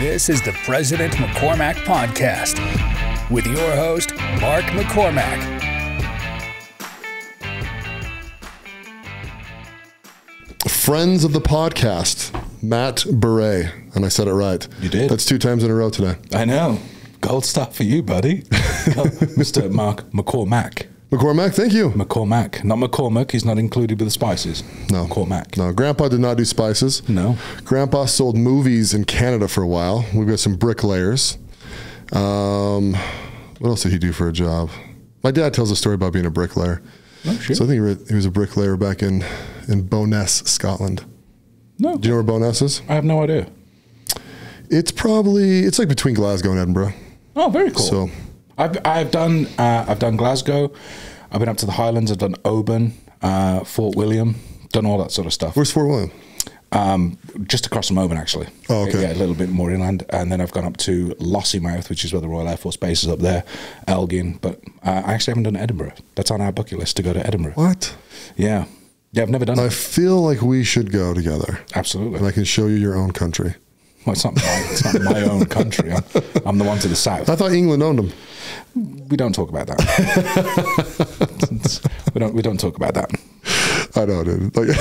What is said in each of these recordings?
This is the President McCormack Podcast with your host, Mark McCormack. Friends of the podcast, Matt Bure, and I said it right. You did. That's 2 times in a row today. I know. Gold star for you, buddy. Mr. Mark McCormack. McCormack, thank you. McCormack. Not McCormack. He's not included with the spices. No. McCormack. No, Grandpa did not do spices. No. Grandpa sold movies in Canada for a while. We've got some bricklayers. What else did he do for a job? My dad tells a story about being a bricklayer. Oh, sure. So I think he was a bricklayer back in Bo'ness, Scotland. No. Do you know where Bo'ness is? I have no idea. It's like between Glasgow and Edinburgh. Oh, very cool. So I've done Glasgow. I've been up to the Highlands. I've done Oban, Fort William, done all that sort of stuff. where's Fort William? Just across from Oban, actually. Oh, okay. Yeah, a little bit more inland. And then I've gone up to Lossiemouth, which is where the Royal Air Force Base is up there, Elgin. But I actually haven't done Edinburgh. That's on our bucket list to go to Edinburgh. What? Yeah. Yeah, I've never done I it. feel like we should go together. Absolutely. And I can show you your own country. Well, it's not my own country. I'm the one to the south. I thought England owned them. We don't talk about that. we don't talk about that. I know, dude. Like,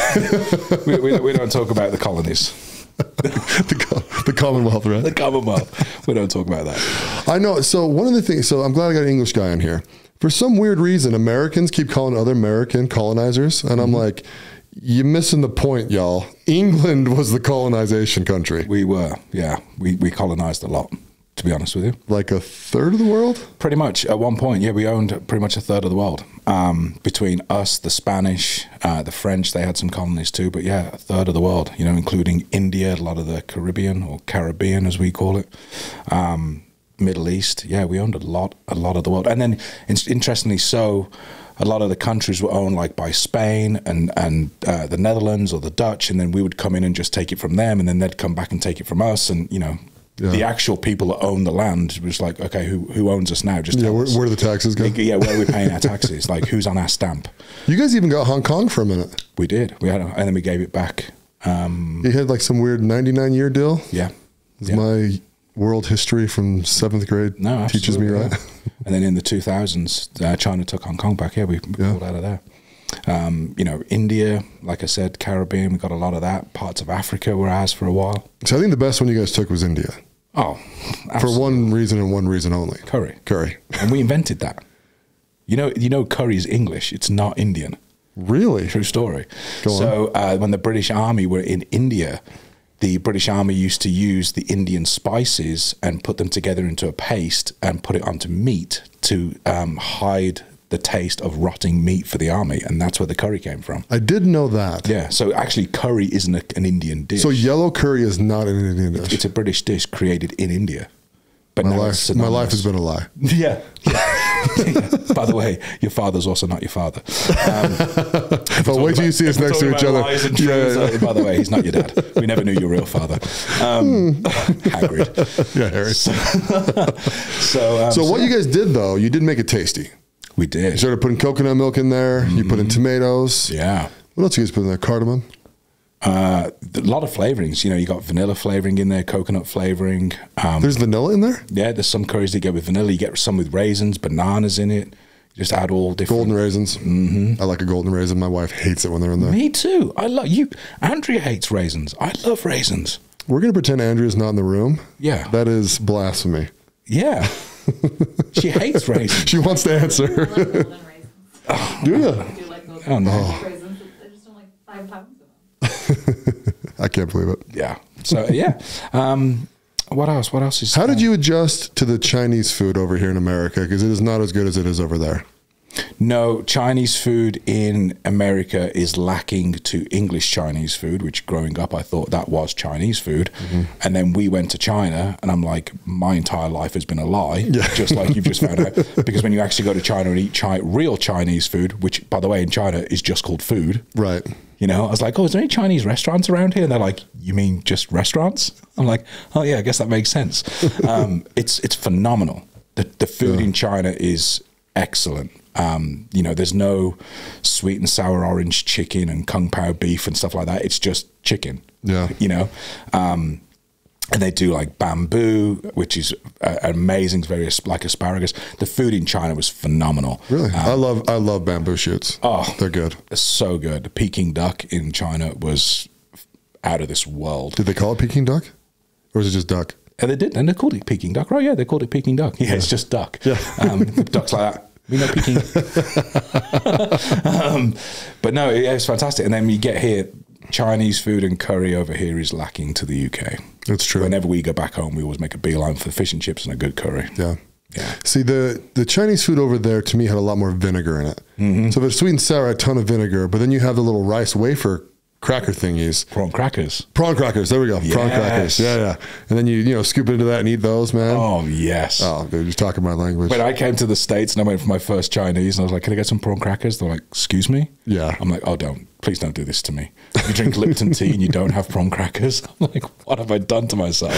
We don't talk about the colonies. the Commonwealth, right? The Commonwealth. We don't talk about that. I know. So one of the things, so I'm glad I got an English guy in here. For some weird reason, Americans keep calling other American colonizers. And I'm like, you're missing the point, y'all. England was the colonization country. We were, yeah. We colonized a lot, to be honest with you. Like a third of the world? Pretty much. At one point, yeah, we owned pretty much a third of the world. Between us, the Spanish, the French, they had some colonies too. But yeah, a third of the world, including India, a lot of the Caribbean, as we call it. Middle East. Yeah, we owned a lot of the world. And then, interestingly so, a lot of the countries were owned like by Spain and the Netherlands or the Dutch, and then we would come in and just take it from them, and then they'd come back and take it from us, and the actual people that own the land was like, okay, who owns us now? Just tell us. Where do the taxes go? Yeah, where are we paying our taxes? Like, who's on our stamp? You guys even got Hong Kong for a minute. We did. And then we gave it back. You had like some weird 99-year deal? Yeah. Is my world history from 7th grade teaches me right? Yeah. And then in the 2000s, China took Hong Kong back. Yeah, we pulled out of there. India, like I said, Caribbean, we got a lot of that. Parts of Africa were ours for a while. So I think the best one you guys took was India. Oh, absolutely. For one reason and one reason only. Curry. And we invented that. You know curry is English. It's not Indian. Really? True story. Go on. So when the British Army were in India, the British Army used to use the Indian spices and put them together into a paste and put it onto meat to hide the taste of rotting meat for the army, and that's where the curry came from. I did know that. Yeah, so actually curry isn't an Indian dish. So yellow curry is not an Indian dish. It's a British dish created in India. But my life has been a lie. Yeah. By the way, your father's also not your father. But wait till you see us next to each other. Yeah. By the way, he's not your dad. We never knew your real father. Hagrid. Yeah, Harry. So what you guys did, though, you did make it tasty. We did. You started putting coconut milk in there. You put in tomatoes. Yeah. What else you guys put in there? Cardamom? A lot of flavorings. You got vanilla flavoring in there, coconut flavoring. There's vanilla in there? Yeah, there's some curries that you get with vanilla. You get some with raisins, bananas in it. You just add all different. Golden raisins. I like a golden raisin. My wife hates it when they're in there. Me too. I love you. Andrea hates raisins. I love raisins. We're going to pretend Andrea's not in the room. Yeah. That is blasphemy. Yeah. She hates raisins. She wants to answer. I like golden raisins. Oh. Do you? I do like golden raisins. I just don't like 5 pounds of them. I can't believe it. Yeah. So, yeah. What else? What else is... How did you adjust to the Chinese food over here in America? Because it is not as good as it is over there. No, Chinese food in America is lacking to English Chinese food, which growing up I thought that was Chinese food. And then we went to China and I'm like, my entire life has been a lie, just like you've just found out. Because when you actually go to China and eat real Chinese food, which by the way in China is just called food. Right. I was like, oh, is there any Chinese restaurants around here? And they're like, you mean just restaurants? I'm like, oh yeah, I guess that makes sense. It's phenomenal. The food in China is excellent. There's no sweet and sour orange chicken and kung pao beef and stuff like that. It's just chicken. Yeah. And they do like bamboo, which is amazing. It's very like asparagus. The food in China was phenomenal. Really? I love bamboo shoots. Oh, they're good. So good. The Peking duck in China was out of this world. Did they call it Peking duck? Or is it just duck? And they did. And they called it Peking duck. Right, yeah, they called it Peking duck. Yeah, it's just duck. Yeah. Ducks like that. We know Peking. But no, it's fantastic. And then you get here, Chinese food and curry over here is lacking to the UK. That's true. Whenever we go back home, we always make a beeline for fish and chips and a good curry. Yeah. Yeah. See, the Chinese food over there, to me, had a lot more vinegar in it. Mm-hmm. So if it's sweet and sour, a ton of vinegar, but then you have the little rice wafer cracker thingies. Prawn crackers. Prawn crackers. There we go. Yes. Prawn crackers. Yeah, yeah. And then you scoop into that and eat those, man. Oh, yes. Oh, dude, you're talking my language. When I came to the States and I went for my first Chinese, and I was like, can I get some prawn crackers? They're like, excuse me? Yeah. I'm like, oh, please don't do this to me. You drink Lipton tea and you don't have prawn crackers? I'm like, what have I done to myself?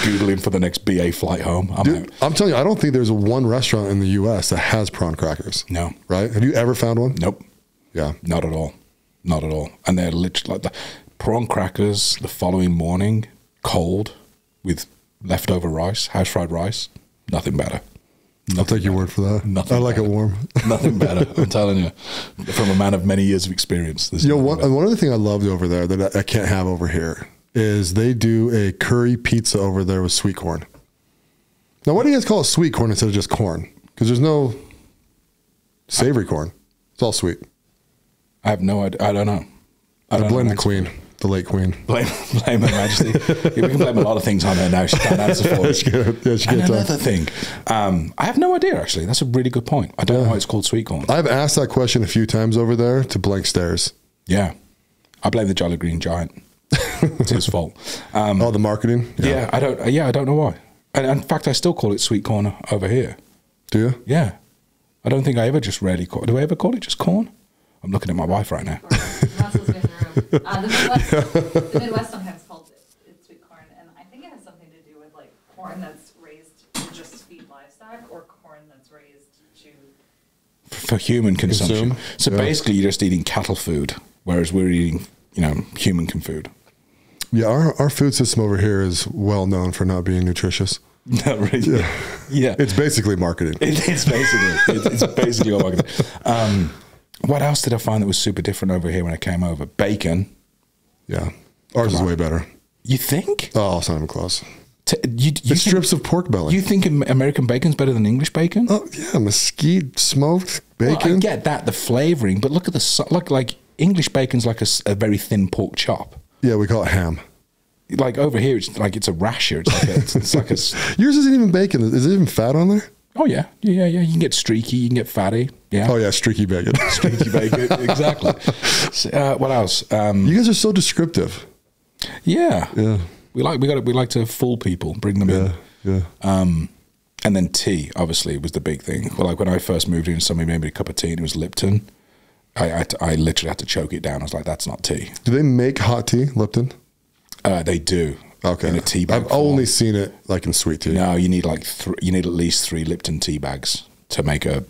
Googling for the next BA flight home. I'm telling you, I don't think there's one restaurant in the U.S. that has prawn crackers. No. Right? Have you ever found one? Nope. Yeah. Not at all. Not at all. And they're literally like the prawn crackers the following morning, cold, with leftover rice, house fried rice. Nothing better. I'll take your word for that. Nothing I like better. it warm. Nothing better. I'm telling you, from a man of many years of experience. One other thing I loved over there that I can't have over here is they do a curry pizza over there with sweet corn. Now, why do you guys call it sweet corn instead of just corn? Because there's no savory corn. It's all sweet. I have no idea. I don't know. I blame the queen, the late queen. Blame Her Majesty. Yeah, we can blame a lot of things on her now. She can't answer for it. she can't And talk. another thing, I have no idea, actually. That's a really good point. I don't know why it's called sweet corn. I've asked that question a few times over there to blank stares. Yeah. I blame the Jolly Green Giant. It's his fault. The marketing? Yeah, I don't know why. And in fact, I still call it sweet corn over here. Do you? Yeah. I don't think I ever just really call it. Do I ever call it just corn? I'm looking at my wife right now. Russell's in the room. The Midwest sometimes calls it sweet corn, and I think it has something to do with like corn that's raised to just feed livestock, or corn that's raised to For human consumption. So basically, you're just eating cattle food, whereas we're eating, human food. Yeah, our food system over here is well known for not being nutritious. No, really. Yeah. It's basically marketing. It's basically all marketing. What else did I find that was super different over here when I came over? Bacon. Yeah. Ours is way better. You think? Oh, it's not even close. It's strips of pork belly. You think American bacon's better than English bacon? Oh, yeah. Mesquite smoked bacon. Well, I get that, the flavoring, but look at like English bacon's like a very thin pork chop. Yeah, we call it ham. Like over here, it's a rasher. It's like a. Yours isn't even bacon. Is it even fat on there? Oh yeah. You can get streaky, you can get fatty. Yeah. Oh yeah, streaky bacon. Streaky bacon, exactly. So, what else? You guys are so descriptive. Yeah. Yeah. We like to fool people, bring them in. Yeah. And then tea, obviously, was the big thing. Well, like when I first moved in, somebody made me a cup of tea, and it was Lipton. I literally had to choke it down. I was like, "That's not tea." Do they make hot tea, Lipton? They do. Okay. In a tea bag. I've only seen it like in sweet tea. No, you need you need at least 3 Lipton tea bags to make a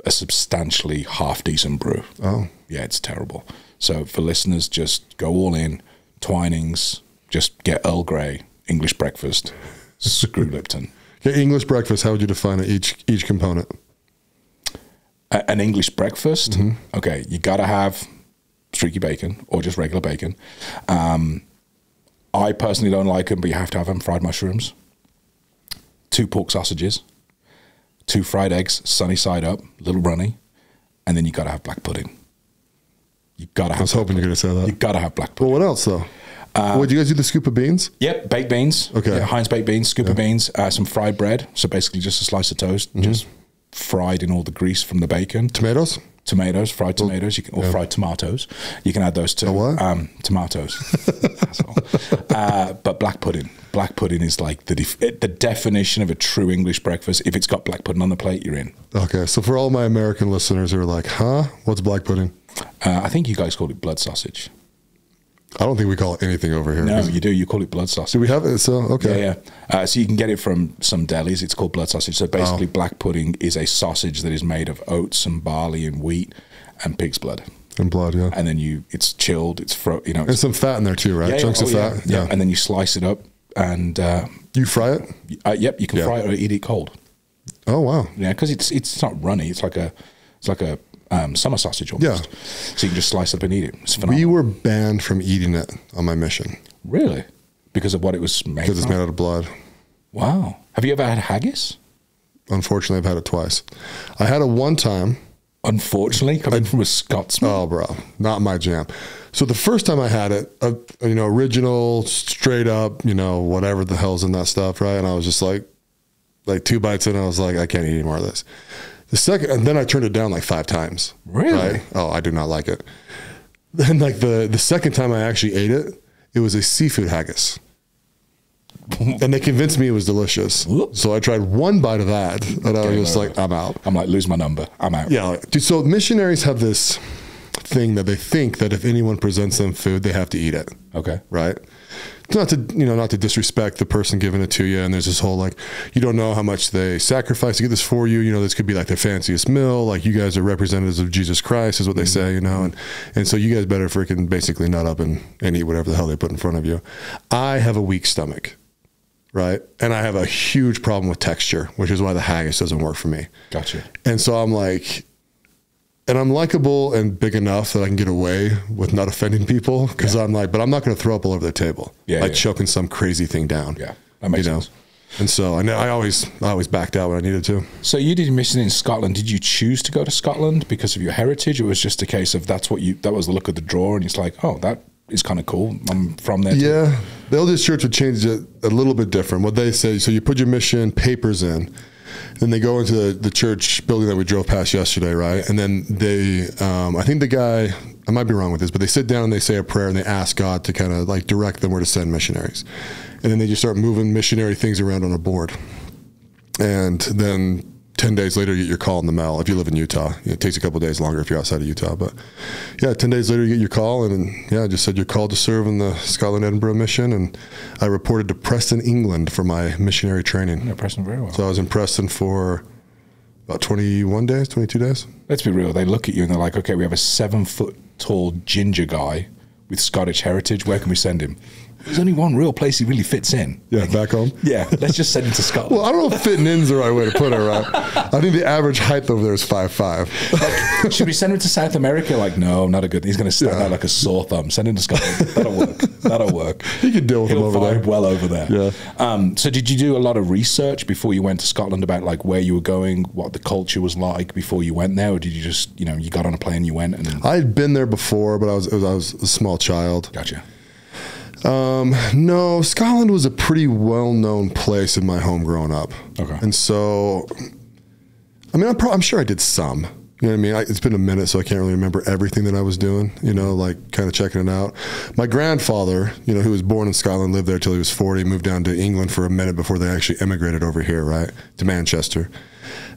substantially half decent brew. Oh. Yeah, it's terrible. So for listeners, just go all in. Twinings, just get Earl Grey, English breakfast, screw Lipton. Okay, English breakfast, how would you define it, each component? An English breakfast? Mm-hmm. Okay, you got to have streaky bacon or just regular bacon. I personally don't like them, but you have to have them. Fried mushrooms, 2 pork sausages, 2 fried eggs, sunny side up, a little runny, and then you got to have black pudding. You got to have. I was hoping you were going to say that. You got to have black pudding. Well, what else though? What, do you guys do the scoop of beans? Yep, baked beans. Okay. Yeah, Heinz baked beans, scoop of beans, some fried bread. So basically just a slice of toast, just fried in all the grease from the bacon. Tomatoes? Tomatoes, fried tomatoes, or fried tomatoes. You can add those too. What? Tomatoes. But black pudding. Black pudding is like the definition of a true English breakfast. If it's got black pudding on the plate, you're in. Okay, so for all my American listeners who are like, huh? What's black pudding? I think you guys call it blood sausage. I don't think we call it anything over here. No, you do. You call it blood sausage. Do we have it? So, okay. Yeah. So you can get it from some delis. It's called blood sausage. So basically, black pudding is a sausage that is made of oats and barley and wheat and pig's blood. And blood, yeah. And then it's chilled. It's and some fat in there too, right? Chunks of fat. Yeah. And then you slice it up and You fry it? yep, you can fry it or eat it cold. Oh, wow. Yeah, because it's not runny. It's like a summer sausage almost. Yeah. So you can just slice up and eat it. It's phenomenal. We were banned from eating it on my mission. Really? Because of what it was made Because it's from? made out of blood. Wow. Have you ever had haggis? Unfortunately, I've had it twice. I had it one time. Unfortunately, coming from a Scotsman. Oh, bro, not my jam. So the first time I had it, original, straight up, whatever the hell's in that stuff, right? And I was just like 2 bites in, I was like, I can't eat any more of this. The second, and then I turned it down like 5 times. Really? Right? Oh, I do not like it. Then like the second time I actually ate it, it was a seafood haggis. And they convinced me it was delicious. So I tried one bite of that, and I was just like, I'm out. I'm like, lose my number. I'm out. Yeah, dude. So missionaries have this thing that they think that if anyone presents them food, they have to eat it. Okay. Right. It's not to disrespect the person giving it to you. And there's this whole like, you don't know how much they sacrifice to get this for you. This could be like their fanciest meal. Like, you guys are representatives of Jesus Christ, is what they say. And so you guys better freaking basically nut up and eat whatever the hell they put in front of you. I have a weak stomach. Right. And I have a huge problem with texture, which is why the haggis doesn't work for me. Gotcha. And so I'm like, and I'm likable and big enough that I can get away with not offending people, because I'm like, but I'm not going to throw up all over their table, choking some crazy thing down. Yeah, that makes sense. And so I always backed out when I needed to. So you did a mission in Scotland. Did you choose to go to Scotland because of your heritage, or was it just a case of that was the look of the draw, and it's like, oh, that is kind of cool. I'm from there. Yeah, the LDS Church would change it a little bit different. What they say, so you put your mission papers in, then they go into the church building that we drove past yesterday, right? And then they, I think the guy, I might be wrong with this, but they sit down and they say a prayer and they ask God to kind of like direct them where to send missionaries. And then they just start moving missionary things around on a board. And then 10 days later, you get your call in the mail. If you live in Utah, it takes a couple of days longer if you're outside of Utah. But yeah, 10 days later, you get your call. And yeah, I just said you're called to serve in the Scotland-Edinburgh mission. And I reported to Preston, England for my missionary training. Yeah, Preston very well. So I was in Preston for about 21 days, 22 days. Let's be real. They look at you and they're like, okay, we have a 7-foot-tall ginger guy with Scottish heritage. Where can we send him? There's only one real place he really fits in. Yeah, back home? Yeah, let's just send him to Scotland. Well, I don't know if fitting in's the right way to put it, right? I think the average height over there is 5'5". Like, should we send him to South America? Like, no, not a good. He's going to stand out like a sore thumb. Send him to Scotland. That'll work. That'll work. You can deal with him over there. Well over there. Yeah. So did you do a lot of research before you went to Scotland about like where you were going, what the culture was like before you went there, or did you just you got on a plane, you went, and then... I had been there before, but I was a small child. Gotcha. No, Scotland was a pretty well-known place in my home growing up. Okay. And so, I mean, I'm sure I did some. You know what I mean? It's been a minute, so I can't really remember everything that I was doing, like kind of checking it out. My grandfather, who was born in Scotland, lived there till he was 40, moved down to England for a minute before they actually immigrated over here, right, to Manchester.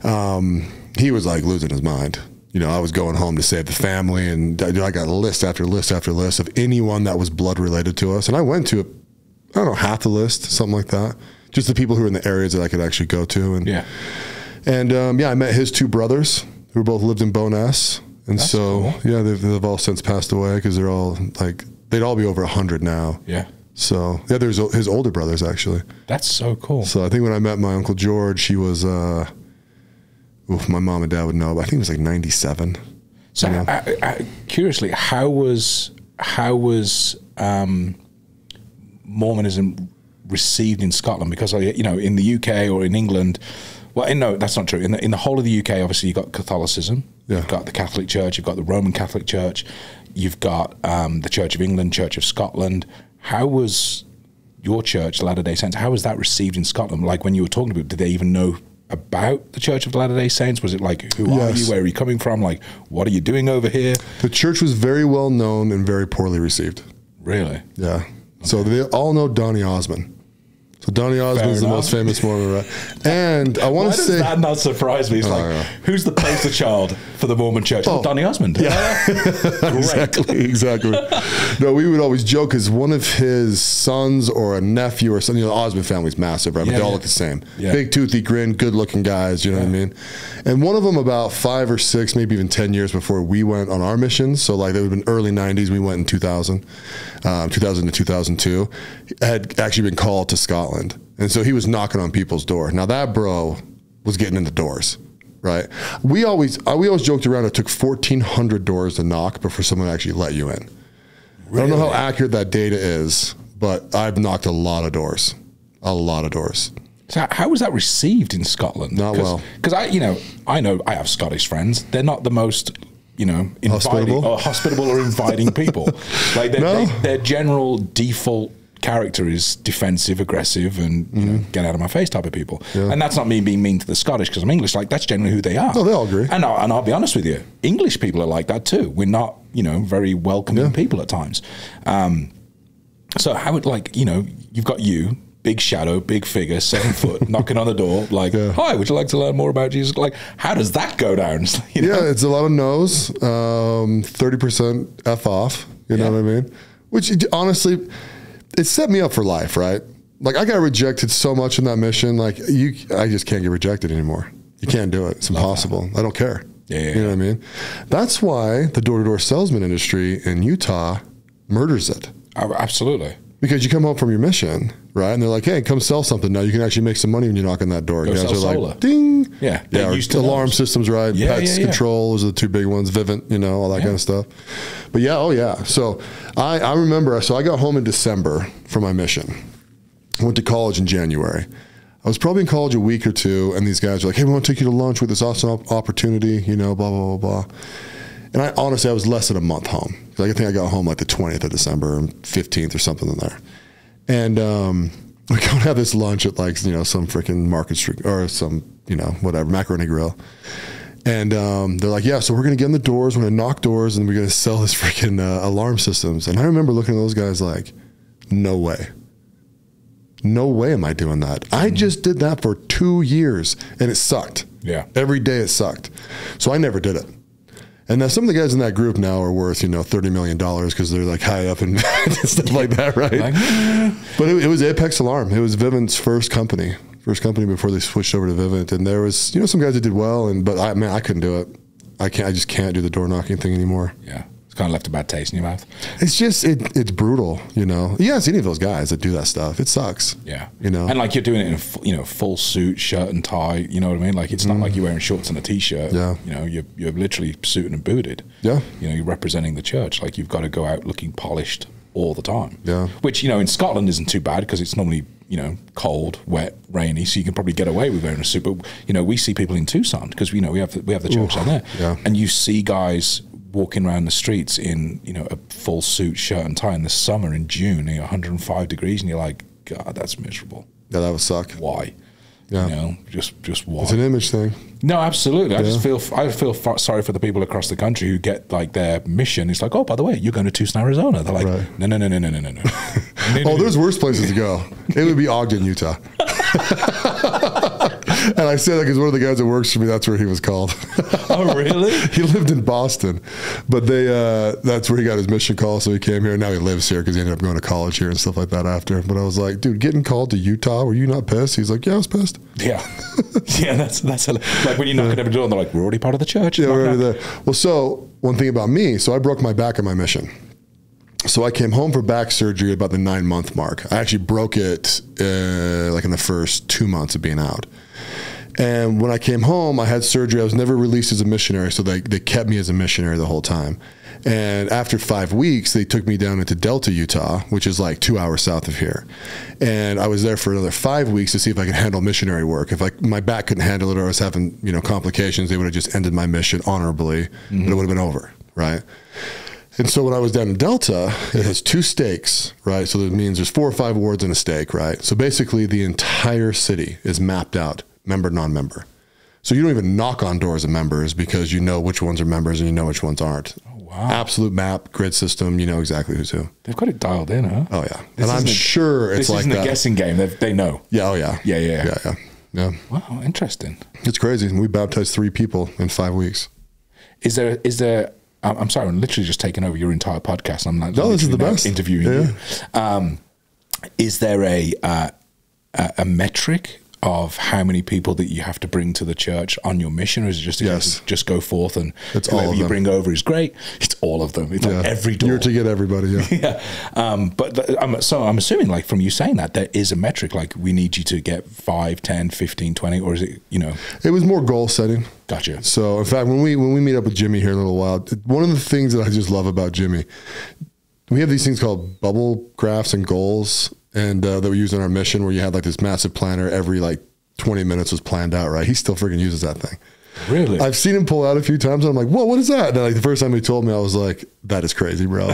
He was like losing his mind. I was going home to save the family, and I got list after list after list of anyone that was blood related to us. And I went to, I don't know, half the list, something like that. Just the people who were in the areas that I could actually go to. And I met his 2 brothers who both lived in Bowness. And That's so, cool. yeah, they've all since passed away, because they're all like, they'd all be over 100 now. Yeah. So, yeah, there's his older brothers, actually. That's so cool. So I think when I met my Uncle George, he was, my mom and dad would know, but I think it was like 97. So, curiously, how was Mormonism received in Scotland? Because in the UK or in England, well, no, that's not true. In the whole of the UK, obviously, you've got Catholicism. Yeah. You've got the Catholic Church. You've got the Roman Catholic Church. You've got the Church of England, Church of Scotland. How was your church, Latter-day Saints? How was that received in Scotland? Like, when you were talking about, did they even know about the Church of the Latter-day Saints? Was it like, who are you? Where are you coming from? Like, what are you doing over here? The church was very well known and very poorly received. Really? Yeah. So they all know Donny Osmond. So Donny Osmond is the most famous Mormon, right? And I want to say... Why does that not surprise me? It's who's the poster child for the Mormon church? Oh, Donny Osmond. Yeah. Exactly. No, we would always joke, because one of his sons or a nephew or something, the Osmond family's massive, right? But they all look the same. Yeah. Big toothy grin, good looking guys, you know what I mean? And one of them about 5 or 6, maybe even 10 years before we went on our missions, so like they would have been early 90s, we went in 2000 to 2002. had actually been called to Scotland. And so he was knocking on people's door. Now that bro was getting in the doors, right? We always joked around it took 1,400 doors to knock before someone actually let you in. Really? I don't know how accurate that data is, but I've knocked a lot of doors. A lot of doors. So how was that received in Scotland? Not well. Because I know I have Scottish friends. They're not the most, hospitable or inviting people. Like their general default character is defensive, aggressive, and get out of my face type of people. Yeah. And that's not me being mean to the Scottish because I'm English. Like that's generally who they are. No, they all agree. And I'll be honest with you, English people are like that too. We're not, very welcoming people at times. So how would you've got big shadow, big figure, 7 foot, knocking on the door, hi, would you like to learn more about Jesus? Like, how does that go down? Yeah, it's a lot of no's, 30% F off, you know what I mean? Which, honestly, it set me up for life, right? Like, I got rejected so much in that mission, I just can't get rejected anymore. You can't do it. It's impossible. I don't care. You know what I mean? That's why the door-to-door salesman industry in Utah murders it. Absolutely. Because you come home from your mission, right? And they're like, hey, come sell something. Now you can actually make some money when you knock on that door. Guys are solar. Like, ding. Yeah. Alarm systems, right? Pets control, those are the 2 big ones. Vivint, all that kind of stuff. But So I remember, I got home in December from my mission. I went to college in January. I was probably in college a week or 2, and these guys were like, hey, we want to take you to lunch with this awesome opportunity, blah, blah, blah, blah. And I was less than a month home. I think I got home like the 20th of December, 15th or something in there. And we go and have this lunch at some freaking Market Street or some, whatever, Macaroni Grill. And they're like, yeah, so we're going to get in the doors, we're going to knock doors, and we're going to sell this freaking alarm systems. And I remember looking at those guys like, no way. No way am I doing that. I just did that for 2 years, and it sucked. Yeah. Every day it sucked. So I never did it. And now some of the guys in that group now are worth, $30 million because they're like high up and stuff like that, right? But it was Apex Alarm. It was Vivint's first company before they switched over to Vivint. And there was, some guys that did well, but I couldn't do it. I just can't do the door knocking thing anymore. Yeah. Kind of left a bad taste in your mouth. It's just it's brutal, You haven't seen any of those guys that do that stuff. It sucks. Yeah, and you're doing it in full suit, shirt and tie. You know what I mean? Like it's not like you're wearing shorts and a t-shirt. Yeah, you're literally suited and booted. Yeah, you're representing the church. Like you've got to go out looking polished all the time. Yeah, which in Scotland isn't too bad because it's normally cold, wet, rainy, so you can probably get away with wearing a suit. But we see people in Tucson because we have the church down there, and you see guys walking around the streets in a full suit, shirt and tie in the summer in June, 105 degrees, and you're like, God, that's miserable. Yeah, that would suck. Why? Yeah, just why? It's an image thing. No, absolutely. I feel sorry for the people across the country who get their mission. It's like, oh, by the way, you're going to Tucson, Arizona. They're like, no. Oh, there's worse places to go. It would be Ogden, Utah. And I say that because one of the guys that works for me, that's where he was called. Oh, really? He lived in Boston, but that's where he got his mission call, so he came here. Now he lives here because he ended up going to college here and stuff like that after. But I was like, dude, getting called to Utah, were you not pissed? He's like, yeah, I was pissed. Yeah. Yeah, that's like when you knock on every door and they're like, we're already part of the church. Yeah, we're already there. Well, so one thing about me, so I broke my back on my mission. So I came home for back surgery about the 9-month mark. I actually broke it in the first 2 months of being out. And when I came home, I had surgery. I was never released as a missionary, so they kept me as a missionary the whole time. And after 5 weeks, they took me down into Delta, Utah, which is like 2 hours south of here. And I was there for another 5 weeks to see if I could handle missionary work. If my back couldn't handle it or I was having complications, they would have just ended my mission honorably, but it would have been over, right? And so when I was down in Delta, it has 2 stakes, right? So that means there's 4 or 5 wards in a stake, right? So basically the entire city is mapped out, member, non-member. So you don't even knock on doors of members because you know which ones are members and you know which ones aren't. Oh, wow. Absolute map, grid system, you know exactly who's who. They've got it dialed in, huh? Oh, yeah. And I'm sure it's like that. This isn't a guessing game. They know. Yeah, oh, yeah. Yeah. Wow, interesting. It's crazy. We baptized 3 people in 5 weeks. Is there I'm sorry, I'm literally just taking over your entire podcast. I'm like, no, this is the best. Interviewing you. Is there a metric of how many people that you have to bring to the church on your mission, or is it just Yes. just go forth and It's all whoever of you them. bring over is great? It's all of them. It's like every door. You're to get everybody. Yeah. Yeah. I'm assuming, like, from you saying that, there is a metric, like, we need you to get 5, 10, 15, 20, or is it, It was more goal setting. Gotcha. So in fact, when we meet up with Jimmy here in a little while, one of the things that I just love about Jimmy, we have these things called bubble graphs and goals, and that we use in our mission, where you had like this massive planner every like 20 minutes was planned out, right? He still freaking uses that thing. Really? I've seen him pull out a few times, and I'm like, whoa, what is that? And like the first time he told me, I was like, that is crazy, bro.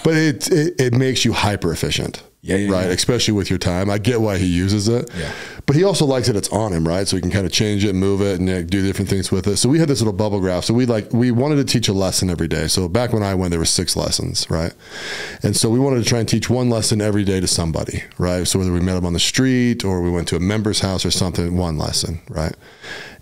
But it makes you hyper efficient. Yeah, right. yeah. Especially with your time. I get why he uses it. Yeah. But he also likes it. It's on him, right? So he can kind of change it, move it, and do different things with it. So we had this little bubble graph. So we wanted to teach a lesson every day. So back when I went, there were 6 lessons, right? And so we wanted to try and teach one lesson every day to somebody, right? So whether we met them on the street or we went to a member's house or something, one lesson, right?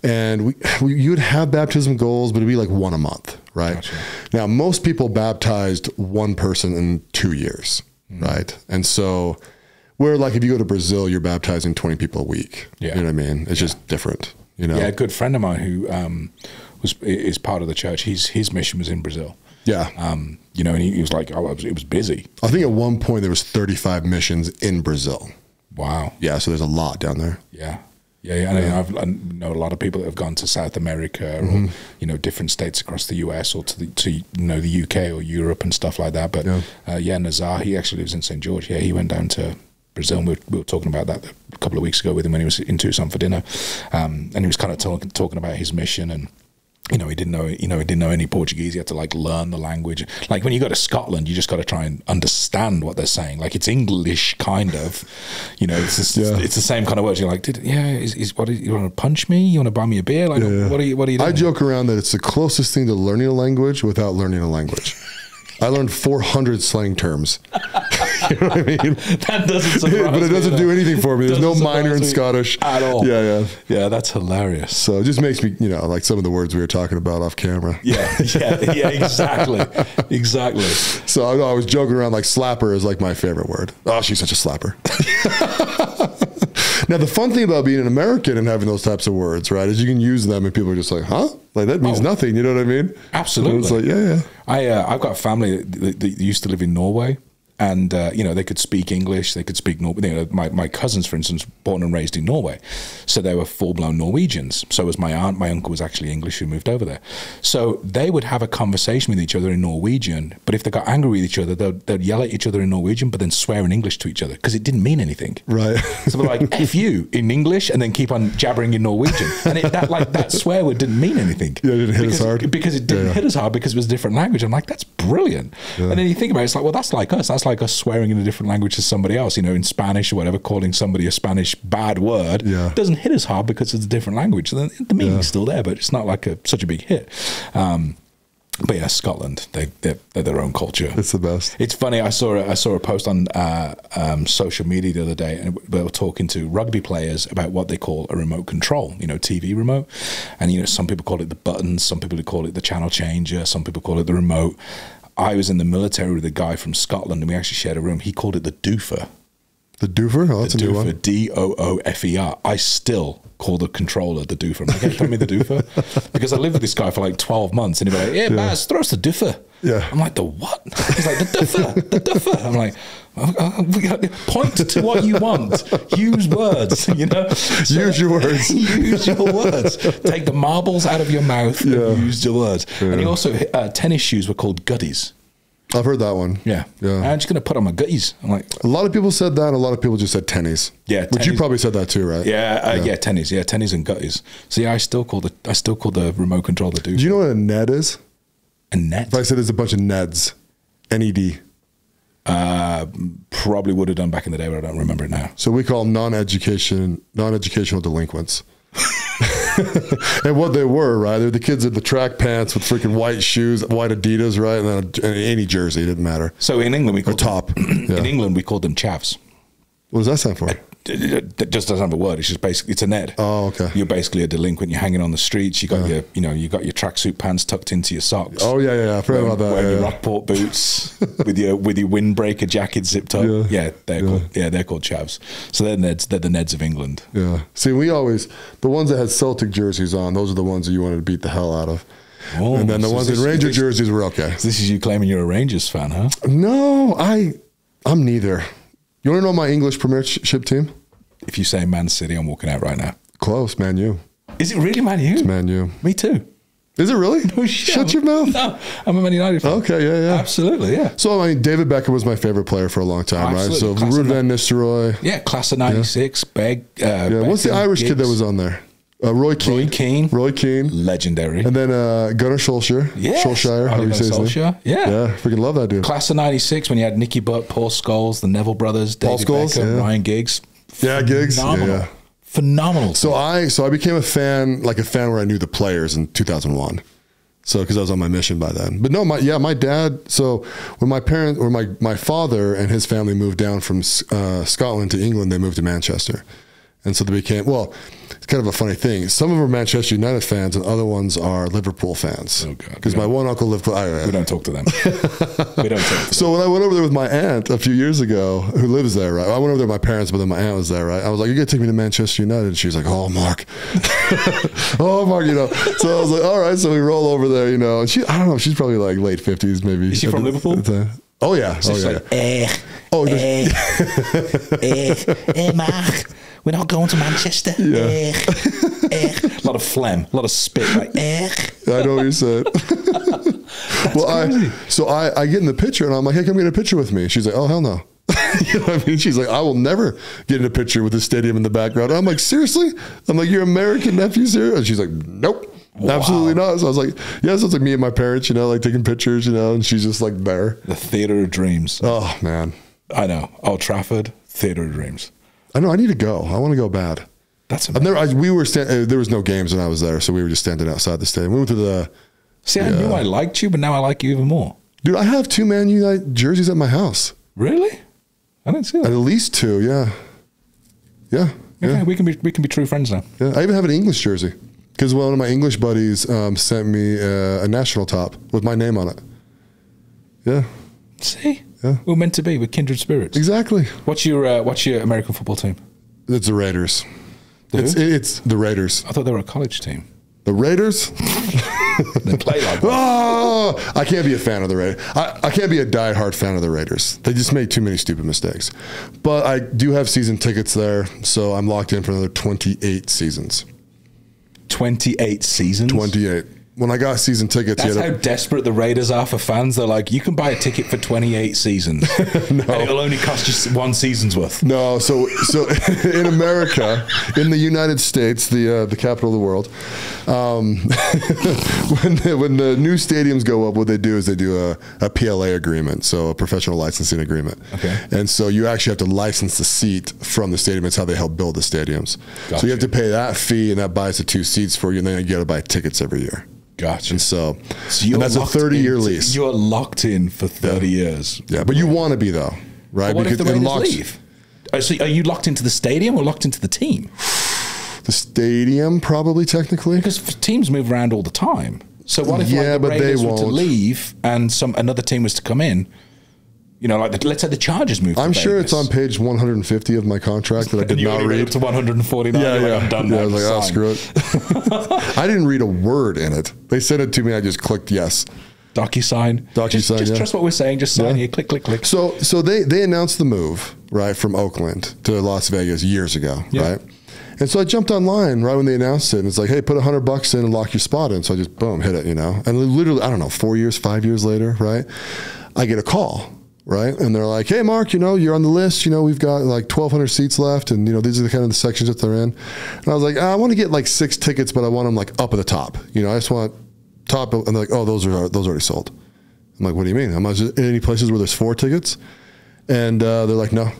And you would have baptism goals, but it'd be like one a month, right? Gotcha. Now, most people baptized one person in 2 years, right? And so where like if you go to Brazil, you're baptizing 20 people a week. Yeah. You know what I mean? It's just different, you know? Yeah, a good friend of mine who is part of the church, his mission was in Brazil. Yeah. And he was like, it was busy. I think at one point there was 35 missions in Brazil. Wow. Yeah, so there's a lot down there. Yeah. Yeah, and I know a lot of people that have gone to South America or different states across the US or to the UK or Europe and stuff like that. But Nazar, he actually lives in St. George. Yeah, he went down to Brazil. And we were talking about that a couple of weeks ago with him when he was in Tucson for dinner, and he was kind of talking about his mission and. He didn't know any Portuguese. He had to like learn the language. Like when you go to Scotland, you just got to try and understand what they're saying. Like it's English, kind of. It's the same kind of words. You're like, you want to punch me? You want to buy me a beer? Like, what are you doing? I joke around that it's the closest thing to learning a language without learning a language. I learned 400 slang terms. You know what I mean? That doesn't surprise me. But it doesn't do anything for me. There's no minor in Scottish at all. Yeah. Yeah, that's hilarious. So it just makes me, like some of the words we were talking about off camera. Yeah, exactly. So I was joking around like slapper is like my favorite word. Oh, she's such a slapper. Now, the fun thing about being an American and having those types of words, right, is you can use them and people are just like, huh? Like that means nothing. You know what I mean? Absolutely. It's like, yeah. I've got a family that used to live in Norway. And, they could speak English, they could speak Norwegian. My cousins, for instance, born and raised in Norway. So they were full-blown Norwegians. So was my aunt. My uncle was actually English who moved over there. So they would have a conversation with each other in Norwegian. But if they got angry with each other, they'd yell at each other in Norwegian, but then swear in English to each other because it didn't mean anything. Right. So they're like, F you in English and then keep on jabbering in Norwegian. And that swear word didn't mean anything. Yeah, it didn't hit as hard. Because it didn't hit as hard because it was a different language. I'm like, that's brilliant. Yeah. And then you think about it, it's like, well, that's like us. That's like us swearing in a different language to somebody else, in Spanish or whatever, calling somebody a Spanish bad word doesn't hit as hard because it's a different language. So the meaning's still there, but it's not like such a big hit. But yeah, Scotland, they're their own culture. It's the best. It's funny. I saw a post on social media the other day, and they were talking to rugby players about what they call a remote control, TV remote. And some people call it the buttons, some people call it the channel changer, some people call it the remote. I was in the military with a guy from Scotland, and we actually shared a room. He called it the doofer. The doofer? Oh, that's a new one. Doofer. I still call the controller the doofer. I'm like, hey, throw me the doofer. Because I lived with this guy for like 12 months, and he'd be like, yeah, Baz, throw us the doofer. Yeah. I'm like, the what? He's like, the doofer. I'm like, point to what you want. Use words, So, use your words. Use your words. Take the marbles out of your mouth and use your words. Yeah. And he also, tennis shoes were called gutties. I've heard that one. Yeah. I'm just going to put on my gutties. I'm like, a lot of people said that, and a lot of people just said tennies. Yeah. Which you probably said that too, right? Tennies. Yeah, tennies and gutties. So yeah, I still call the remote control the doofer. Do you know what a Ned is? A net? If I said there's a bunch of Neds, N-E-D. Probably would have done back in the day, but I don't remember it now. So we call them non-educational delinquents. And what they were, right? They're the kids in the track pants with freaking white shoes, white Adidas, right? And then any jersey, it didn't matter. So in England, we called top. In England, we called them chavs. What does that stand for? It just doesn't have a word. It's just basically, it's a Ned. Oh, okay. You're basically a delinquent. You're hanging on the streets. You got your, you got your tracksuit pants tucked into your socks. Oh yeah. I forgot about that. Wearing your Rockport boots with your windbreaker jacket zipped up. Yeah, they're called chavs. So they're the Neds of England. Yeah. See, the ones that had Celtic jerseys on, those are the ones that you wanted to beat the hell out of. Oh, and then the ones in Ranger jerseys were okay. This is you claiming you're a Rangers fan, huh? No, I'm neither. You want to know my English Premiership team? If you say Man City, I'm walking out right now. Close, Man U. Is it really Man U? It's Man U. Me too. Is it really? No shit. Shut your mouth. No, I'm a Man United fan. Okay, yeah. Absolutely, yeah. So, I mean, David Beckham was my favorite player for a long time, right? So, Absolutely. Ruud van Nistelrooy. Yeah, class of 96, Beg. What's the Irish kid that was on there? Roy Keane. Roy Keane. Legendary. And then Gunnar Solskjaer. Yes. Solskjaer, how do you say his name? Yeah. Freaking love that dude. Class of 96 when you had Nicky Butt, Paul Scholes, the Neville brothers, David Beckham, Ryan Giggs. Yeah, Giggs. Phenomenal. Yeah. Phenomenal. So I became a fan where I knew the players in 2001. So, because I was on my mission by then. But no, my dad, so when my father and his family moved down from Scotland to England, they moved to Manchester. And so they became, it's kind of a funny thing. Some of them are Manchester United fans and other ones are Liverpool fans. Oh, God. Because my one uncle lived... We don't talk to them. So when I went over there with my aunt a few years ago, who lives there, right? I went over there with my parents, but then my aunt was there, right? I was like, you got to take me to Manchester United. And she was like, oh, Mark. Oh, Mark, So I was like, all right. So we roll over there, And I don't know, she's probably like late 50s, maybe. Is she from Liverpool? Oh, yeah. Mark, we're not going to Manchester. Yeah. A lot of phlegm, a lot of spit. Like, I know what you said. I get in the picture and I'm like, hey, come get in a picture with me. She's like, oh, hell no. You know what I mean? She's like, I will never get in a picture with the stadium in the background. I'm like, seriously? I'm like, your American nephew's here? And she's like, nope. Wow. Absolutely not. So I was like, so it's like me and my parents, like taking pictures, and she's just like there. The theater of dreams. Oh, man. I know. Old Trafford, theater of dreams. I know. I need to go. I want to go bad. That's amazing. There was no games when I was there, so we were just standing outside the stadium. We went to the... See, I knew I liked you, but now I like you even more. Dude, I have 2 Man United jerseys at my house. Really? I didn't see that. At least 2, yeah. Yeah. Okay, yeah. we can be true friends now. Yeah, I even have an English jersey. Because one of my English buddies sent me a national top with my name on it. Yeah. See? Yeah. We're meant to be. We're kindred spirits. Exactly. What's your American football team? It's the Raiders. It's the Raiders. I thought they were a college team. The Raiders? They play like that. Oh, I can't be a fan of the Raiders. I can't be a diehard fan of the Raiders. They just made too many stupid mistakes. But I do have season tickets there, so I'm locked in for another 28 seasons. 28 seasons? 28. When I got season tickets... That's how desperate the Raiders are for fans. They're like, you can buy a ticket for 28 seasons. No. And it'll only cost you 1 season's worth. No, so in America, in the United States, the capital of the world, when the new stadiums go up, what they do is they do a PLA agreement, so a professional licensing agreement. Okay. And so you actually have to license the seat from the stadium. It's how they help build the stadiums. Gotcha. So you have to pay that fee, and that buys the 2 seats for you, and then you got to buy tickets every year. Gotcha. And so and that's a 30-year lease. You're locked in for 30 years. Yeah, but you want to be though, right? But what if the Raiders leave? So are you locked into the stadium or locked into the team? The stadium, probably, technically. Because teams move around all the time. So what if the Raiders were to leave and another team was to come in? Let's say the Chargers move to I'm sure Vegas. it's on page 150 of my contract that I did not read. Up to 149. Yeah, yeah. I'm done now. I was like, screw it. I didn't read a word in it. They sent it to me. I just clicked yes. DocuSign. Just trust what we're saying. Just sign here. Click, click, click. So they announced the move, right, from Oakland to Las Vegas years ago, right? And so I jumped online right when they announced it, and it's like, hey, put $100 in and lock your spot in. So I just, boom, hit it, And literally, I don't know, 4 years, 5 years later, right, I get a call. Right. And they're like, hey, Mark, you're on the list. We've got like 1,200 seats left. And, these are the kind of the sections that they're in. And I was like, I want to get like 6 tickets, but I want them like up at the top. I just want top. And they're like, oh, those are already sold. I'm like, what do you mean? I'm like, in any places where there's 4 tickets? And they're like, no.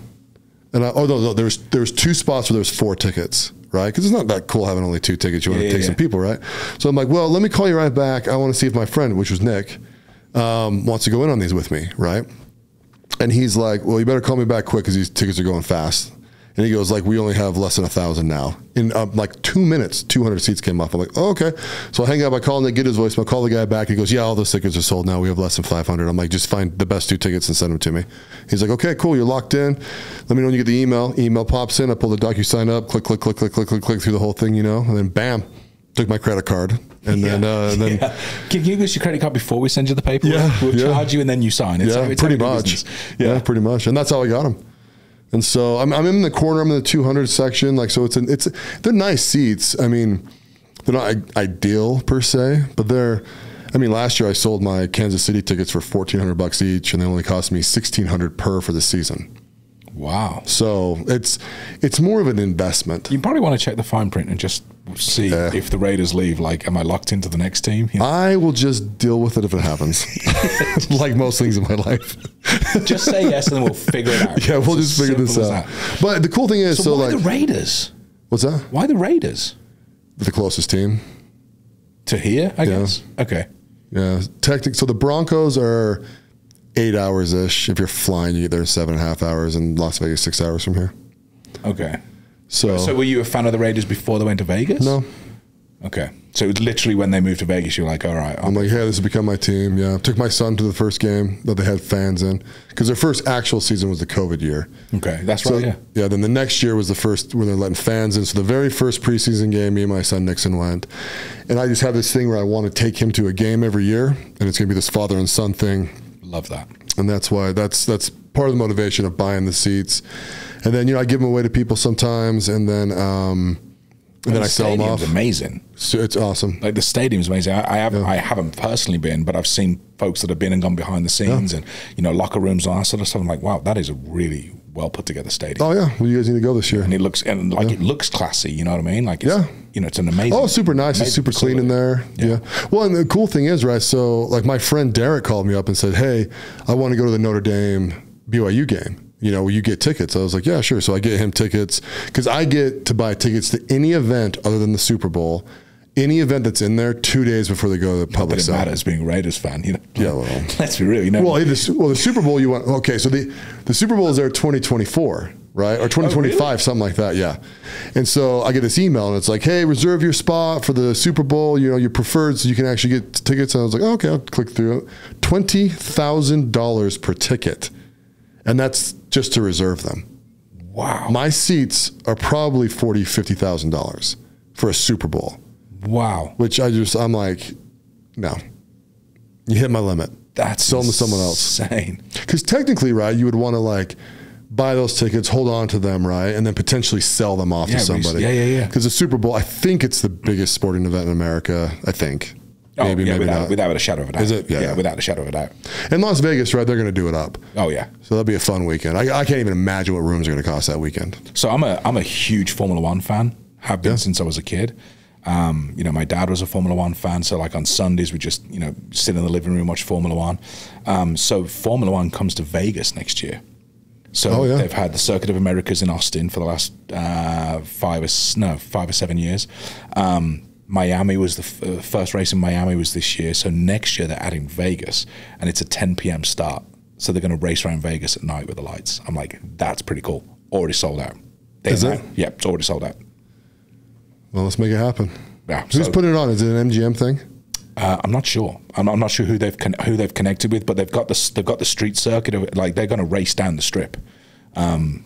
And no, there's 2 spots where there's 4 tickets. Right. Because it's not that cool having only 2 tickets. You want to take some people. Right. So I'm like, well, let me call you right back. I want to see if my friend, which was Nick, wants to go in on these with me. Right. And he's like, well, you better call me back quick because these tickets are going fast. And he goes, like, we only have less than 1,000 now. In like 2 minutes, 200 seats came off. I'm like, oh, okay. So I hang up, I call Nick, get his voicemail, call the guy back. He goes, yeah, all those tickets are sold now. We have less than 500. I'm like, just find the best 2 tickets and send them to me. He's like, okay, cool. You're locked in. Let me know when you get the email. Email pops in. I pull the DocuSign up, click through the whole thing, you know, and then bam, took my credit card. And then, Can you give us your credit card before we send you the paperwork? Yeah, We'll charge you and then you sign. It's pretty much. Yeah, pretty much. And that's how I got them. And so I'm in the corner. I'm in the 200 section. Like, so they're nice seats. I mean, they're not ideal per se, but last year I sold my Kansas City tickets for $1,400 each, and they only cost me $1,600 per for the season. Wow. So it's more of an investment. You probably want to check the fine print and just see if the Raiders leave, like, am I locked into the next team? You know? I will just deal with it if it happens. Like most things in my life. Just say yes and then we'll figure it out. Yeah, we'll just figure this out. But the cool thing is, so why the Raiders? What's that? Why the Raiders? The closest team. To here, I guess? Okay. Yeah. So the Broncos are 8 hours-ish. If you're flying, you get there 7.5 hours, and Las Vegas 6 hours from here. Okay. So were you a fan of the Raiders before they went to Vegas? No. Okay. So it was literally when they moved to Vegas, you were like, all right. I'm like, hey, this has become my team. Yeah. Took my son to the first game that they had fans in, because their first actual season was the COVID year. Okay. That's right, yeah. Yeah, then the next year was the first when they're letting fans in. So the very first preseason game, me and my son Nixon went. And I just have this thing where I want to take him to a game every year, and it's going to be this father and son thing. Love that. And that's why that's part of the motivation of buying the seats. And then, I give them away to people sometimes, and then I sell them off. Amazing. So it's awesome. Like, the stadium's amazing. I haven't personally been, but I've seen folks that have been and gone behind the scenes, and locker rooms and all that sort of stuff. I'm like, wow, that is a really well put together stadium. Oh yeah, well, you guys need to go this year. And it looks classy. You know what I mean? Like, it's, it's an amazing. Oh, super nice. It's super clean in there. Yeah. Well, and the cool thing is, right? So, like, my friend Derek called me up and said, hey, I want to go to the Notre Dame BYU game. Will you get tickets? I was like, yeah, sure. So I get him tickets, because I get to buy tickets to any event other than the Super Bowl, any event that's in there 2 days before they go to the public sale. It matters being a Raiders fan, Yeah, well, let's be real. Well, the Super Bowl you want. Okay, so the Super Bowl is there 2024, right, or 2025, really? Something like that. Yeah. And so I get this email, and it's like, hey, reserve your spot for the Super Bowl. Your preferred, so you can actually get tickets. And I was like, oh, okay, I'll click through it. $20,000 per ticket. And that's just to reserve them. Wow. My seats are probably $40,000, $50,000 for a Super Bowl. Wow. Which I'm like, no. You hit my limit. That's sell them to someone else. Insane. Because technically, right, you would want to, like, buy those tickets, hold on to them, right, and then potentially sell them off to somebody. Yeah. Because the Super Bowl, I think it's the biggest sporting event in America, I think. Maybe not. Without a shadow of a doubt. Is it? Yeah, without a shadow of a doubt. In Las Vegas, right, they're going to do it up. Oh, yeah. So that'll be a fun weekend. I can't even imagine what rooms are going to cost that weekend. So I'm a huge Formula One fan. Have been since I was a kid. My dad was a Formula One fan, so like on Sundays we just sit in the living room, watch Formula One. So Formula One comes to Vegas next year. So they've had the Circuit of Americas in Austin for the last 5 or 7 years. Miami was the first race in Miami was this year. So next year they're adding Vegas, and it's a 10 p.m. start. So they're going to race around Vegas at night with the lights. I'm like, that's pretty cool. Already sold out. Is it? Yeah, it's already sold out. Well, let's make it happen. Yeah. Who's putting it on? Is it an MGM thing? I'm not sure. I'm not sure who they've connected with, but they've got the street circuit of it. Like, they're going to race down the strip.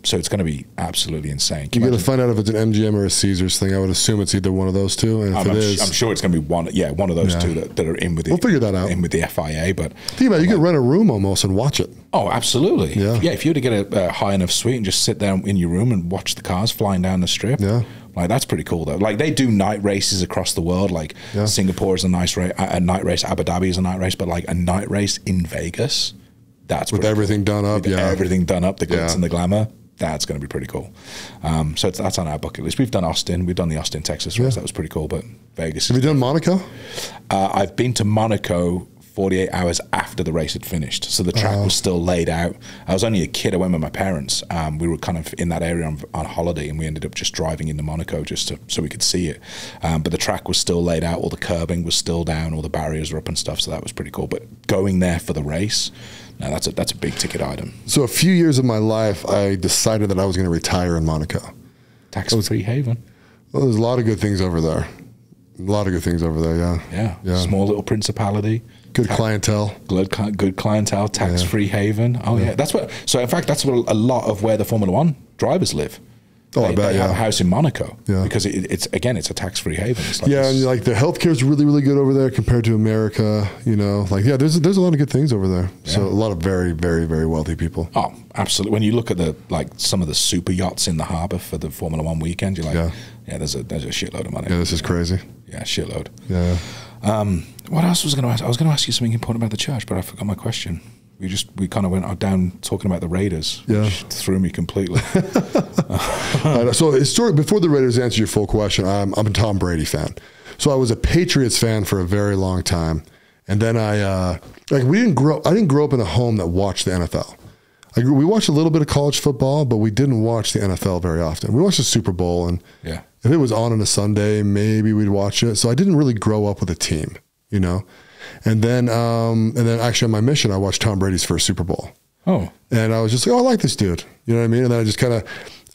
So it's going to be absolutely insane. You got to find out if it's an MGM or a Caesars thing. I would assume it's either one of those two. And if it is, I'm sure it's going to be one of those two that are in with it. We'll figure that out. In with the FIA, but think about it, you could rent a room almost and watch it. Oh, absolutely. Yeah. If you were to get a high enough suite and just sit down in your room and watch the cars flying down the strip. Yeah. Like, that's pretty cool though. Like, they do night races across the world. Like, Singapore is a night race, Abu Dhabi is a night race, but like a night race in Vegas, that's with everything done up. Everything done up, the glitz and the glamour. That's going to be pretty cool. So that's on our bucket list. We've done Austin. We've done the Austin, Texas race. That was pretty cool. But Vegas. Have you done Monaco? I've been to Monaco 48 hours after the race had finished. So the track was still laid out. I was only a kid. I went with my parents. We were kind of in that area on holiday, and we ended up just driving into Monaco so we could see it. But the track was still laid out. All the curbing was still down. All the barriers were up and stuff. So that was pretty cool. But going there for the race, Now that's a big ticket item. So a few years of my life, I decided that I was going to retire in Monaco. Tax-free haven. Well, there's a lot of good things over there. A lot of good things over there, Yeah. Small little principality. Good clientele. Good clientele, tax-free haven. Oh, yeah. That's what. So, in fact, that's what a lot of where the Formula One drivers live. Oh, I bet, they have a house in Monaco. Yeah. Because it's a tax-free haven. It's like and like the healthcare is really, really good over there compared to America. You know, like, there's a lot of good things over there. Yeah. So a lot of very, very, very wealthy people. Oh, absolutely. When you look at some of the super yachts in the harbour for the Formula One weekend, you're like, there's a shitload of money. Yeah, this is crazy. Yeah, shitload. Yeah. What else was I going to ask? I was going to ask you something important about the church, but I forgot my question. We kind of went down talking about the Raiders, which threw me completely. So before the Raiders answer your full question, I'm a Tom Brady fan. So I was a Patriots fan for a very long time, and then I didn't grow up in a home that watched the NFL. We watched a little bit of college football, but we didn't watch the NFL very often. We watched the Super Bowl, and if it was on a Sunday, maybe we'd watch it. So I didn't really grow up with a team, you know. And then actually on my mission, I watched Tom Brady's first Super Bowl. Oh. And I was just like, I like this dude. You know what I mean? And then I just kind of,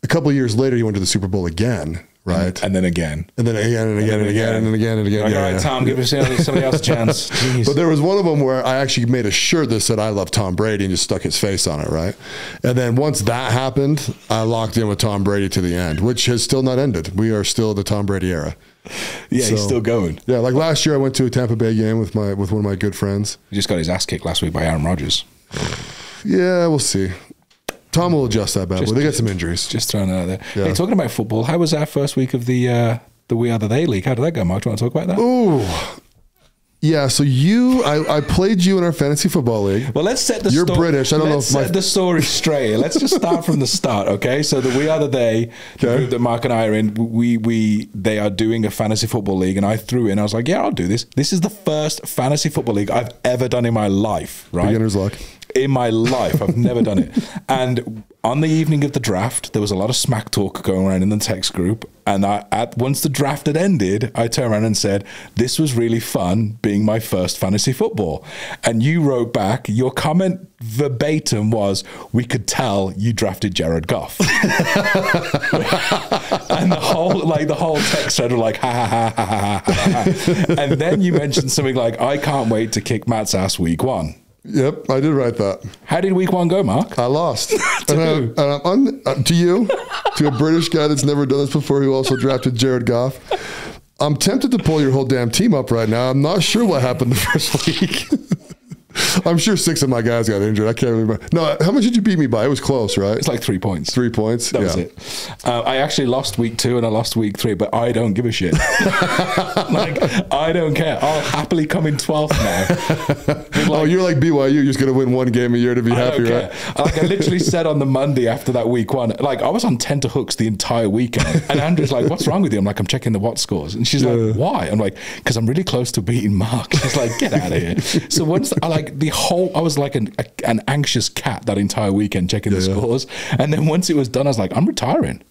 a couple of years later, he went to the Super Bowl again, right? And then again. And then again and again and again and again and again. Like, all right, Tom, give somebody else a chance. Jeez. But there was one of them where I actually made a shirt that said, I love Tom Brady, and just stuck his face on it, right? And then once that happened, I locked in with Tom Brady to the end, which has still not ended. We are still the Tom Brady era. Yeah, he's still going. Yeah, like last year I went to a Tampa Bay game with one of my good friends. He just got his ass kicked last week by Aaron Rodgers. Yeah, we'll see. Tom will adjust that bad boy. They got some injuries. Just throwing it out there. Yeah. Hey, talking about football, how was our first week of the We Are the They League? How did that go, Mark? Do you want to talk about that? Ooh. Yeah, so I played you in our fantasy football league. Well, let's set the You're British. I don't know if set the story straight. Let's just start from the start, okay? So the We Are the They, the group that Mark and I are in, they are doing a fantasy football league, and I threw in. I was like, yeah, I'll do this. This is the first fantasy football league I've ever done in my life, right? Beginner's luck. In my life, I've never done it. And on the evening of the draft, there was a lot of smack talk going around in the text group. And once the draft had ended, I turned around and said, this was really fun being my first fantasy football. And you wrote back, your comment verbatim was, we could tell you drafted Jared Goff. And the whole text thread was like, ha, ha, ha, ha, ha, ha. And then you mentioned something like, I can't wait to kick Matt's ass week 1. Yep, I did write that. How did week 1 go, Mark? I lost. To a British guy that's never done this before, who also drafted Jared Goff. I'm tempted to pull your whole damn team up right now. I'm not sure what happened the first week. I'm sure 6 of my guys got injured. I can't remember. No, how much did you beat me by? It was close, right? It's like 3 points. 3 points? That was it. I actually lost week 2 and I lost week 3, but I don't give a shit. I don't care. I'll happily come in 12th now. You're like BYU. You're just going to win one game a year to be happy, right? I literally said on the Monday after that week 1, I was on 10 to hooks the entire weekend. And Andrew's like, what's wrong with you? I'm like, I'm checking the Watt scores. And she's like, why? I'm like, because I'm really close to beating Mark. She's like, get out of here. So once I was like an anxious cat that entire weekend checking the scores. And then once it was done, I was like, I'm retiring.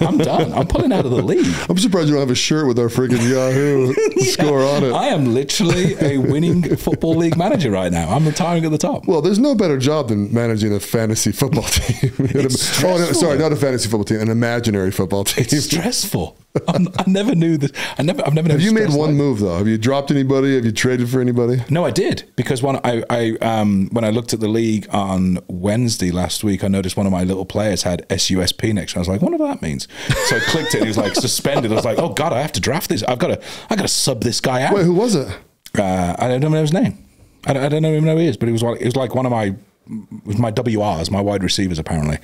I'm done. I'm pulling out of the league. I'm surprised you don't have a shirt with our freaking Yahoo score on it. I am literally a winning football league manager right now. I'm retiring at the top. Well, there's no better job than managing a fantasy football team. Not a fantasy football team, an imaginary football team. It's stressful. I never knew this. I've never. Have you made one move though? Have you dropped anybody? Have you traded for anybody? No, I did, because when I looked at the league on Wednesday last week, I noticed one of my little players had SUSP next. And I was like, I wonder what that means. So I clicked it. And he was like suspended. I was like, oh god, I have to draft this. I got to sub this guy out. Wait, who was it? I don't know his name. I don't even know who he is. But it was like one of my WRs, my wide receivers apparently.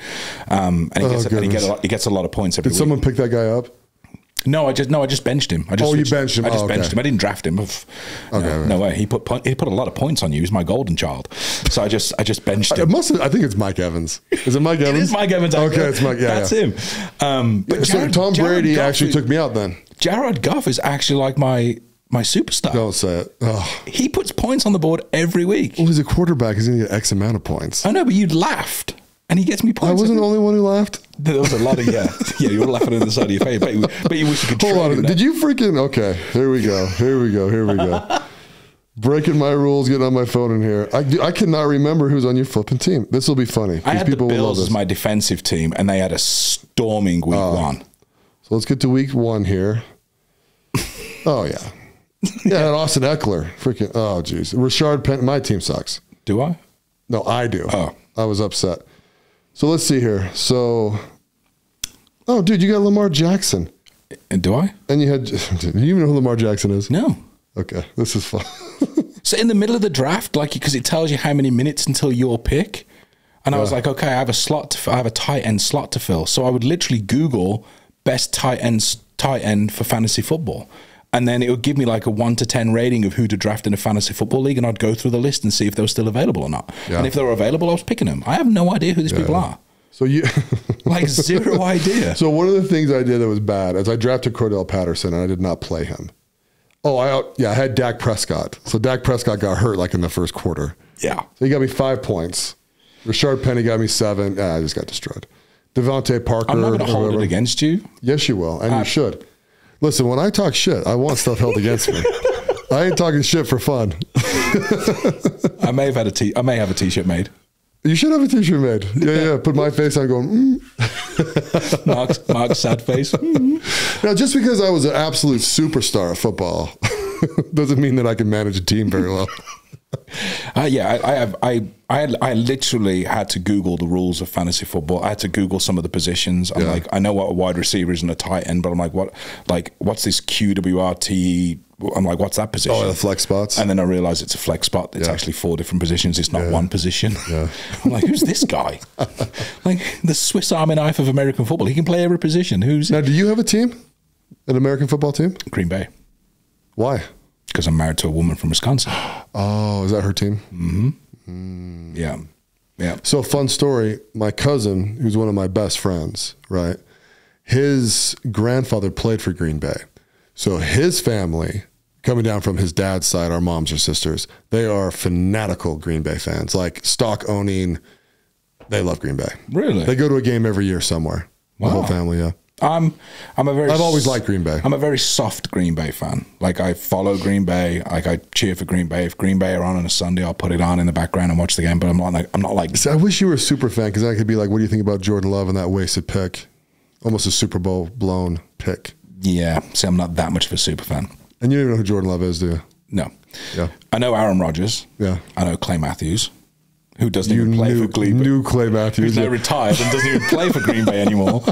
And he gets a lot of points every week. Did someone pick that guy up? No, I just benched him. You benched him. I just benched him. I didn't draft him. No way. He put a lot of points on you. He's my golden child. So I just benched him. I think it's Mike Evans. Is it Mike Evans? It is Mike Evans. Okay, it's Mike. Yeah, that's him. But Tom Brady actually took me out then. Jared Goff is actually like my superstar. Don't say it. Oh. He puts points on the board every week. Well, he's a quarterback. He's going to get X amount of points. I know, but you laughed. And he gets me points. I wasn't the only one who laughed. There was a lot of, you were laughing on the side of your face. But you wish you could. Hold on. Did you freaking, okay, here we go. Breaking my rules, getting on my phone in here. I cannot remember who's on your flipping team. This will be funny. I had the will love Bills this. as my defensive team, and they had a storming week one. So let's get to week one here. Oh, yeah. Yeah, and Austin Eckler. Freaking, oh, geez. Rashard Penny. My team sucks. Do I? No, I do. Oh. I was upset. So let's see here. So, oh, dude, you got Lamar Jackson. And do I? And you had, do you even know who Lamar Jackson is? No. Okay, this is fun. So in the middle of the draft, like, because it tells you how many minutes until your pick, and I was like, okay, I have a tight end slot to fill. So I would literally Google best tight end for fantasy football, and then it would give me like a 1 to 10 rating of who to draft in a fantasy football league, and I'd go through the list and see if they were still available or not. Yeah. And if they were available, I was picking them. I have no idea who these people are. So you, Like zero idea. So one of the things I did that was bad is I drafted Cordell Patterson and I did not play him. Oh, I had Dak Prescott. So Dak Prescott got hurt like in the first quarter. Yeah. So he got me 5 points. Rashard Penny got me 7. I just got destroyed. Devontae Parker. I'm not going to hold it against you. Yes, you will, and you should. Listen, when I talk shit, I want stuff held against me. I ain't talking shit for fun. I may have a t-shirt made. You should have a t-shirt made. Yeah. Put my face on going, Mark's sad face. Now, just because I was an absolute superstar of football doesn't mean that I can manage a team very well. I literally had to Google the rules of fantasy football. I had to Google some of the positions. I'm like, I know what a wide receiver is and a tight end, but I'm like, what's this QWRT? I'm like, what's that position? Oh, the flex spots. And then I realized it's a flex spot. It's actually 4 different positions. It's not one position. Yeah. I'm like, who's this guy? Like the Swiss Army knife of American football. He can play every position. Now, do you have a team? An American football team? Green Bay. Why? Because I'm married to a woman from Wisconsin. Oh, is that her team? Mm-hmm. Yeah. So, fun story. My cousin, who's one of my best friends, right? His grandfather played for Green Bay. So his family, coming down from his dad's side, our moms or sisters, they are fanatical Green Bay fans. Like stock owning, they love Green Bay. Really? They go to a game every year somewhere. Wow. The whole family, yeah. I've always liked Green Bay. I'm a very soft Green Bay fan. Like I follow Green Bay. Like I cheer for Green Bay. If Green Bay are on a Sunday, I'll put it on in the background and watch the game. But I'm not like. See, I wish you were a super fan because I could be like, what do you think about Jordan Love and that wasted pick? Almost a Super Bowl blown pick. Yeah. See, I'm not that much of a super fan. And you don't even know who Jordan Love is, do you? No. Yeah. I know Aaron Rodgers. Yeah. I know Clay Matthews, who doesn't even play for Green Bay. Knew Clay Matthews. Who's now retired and doesn't even play for Green Bay anymore.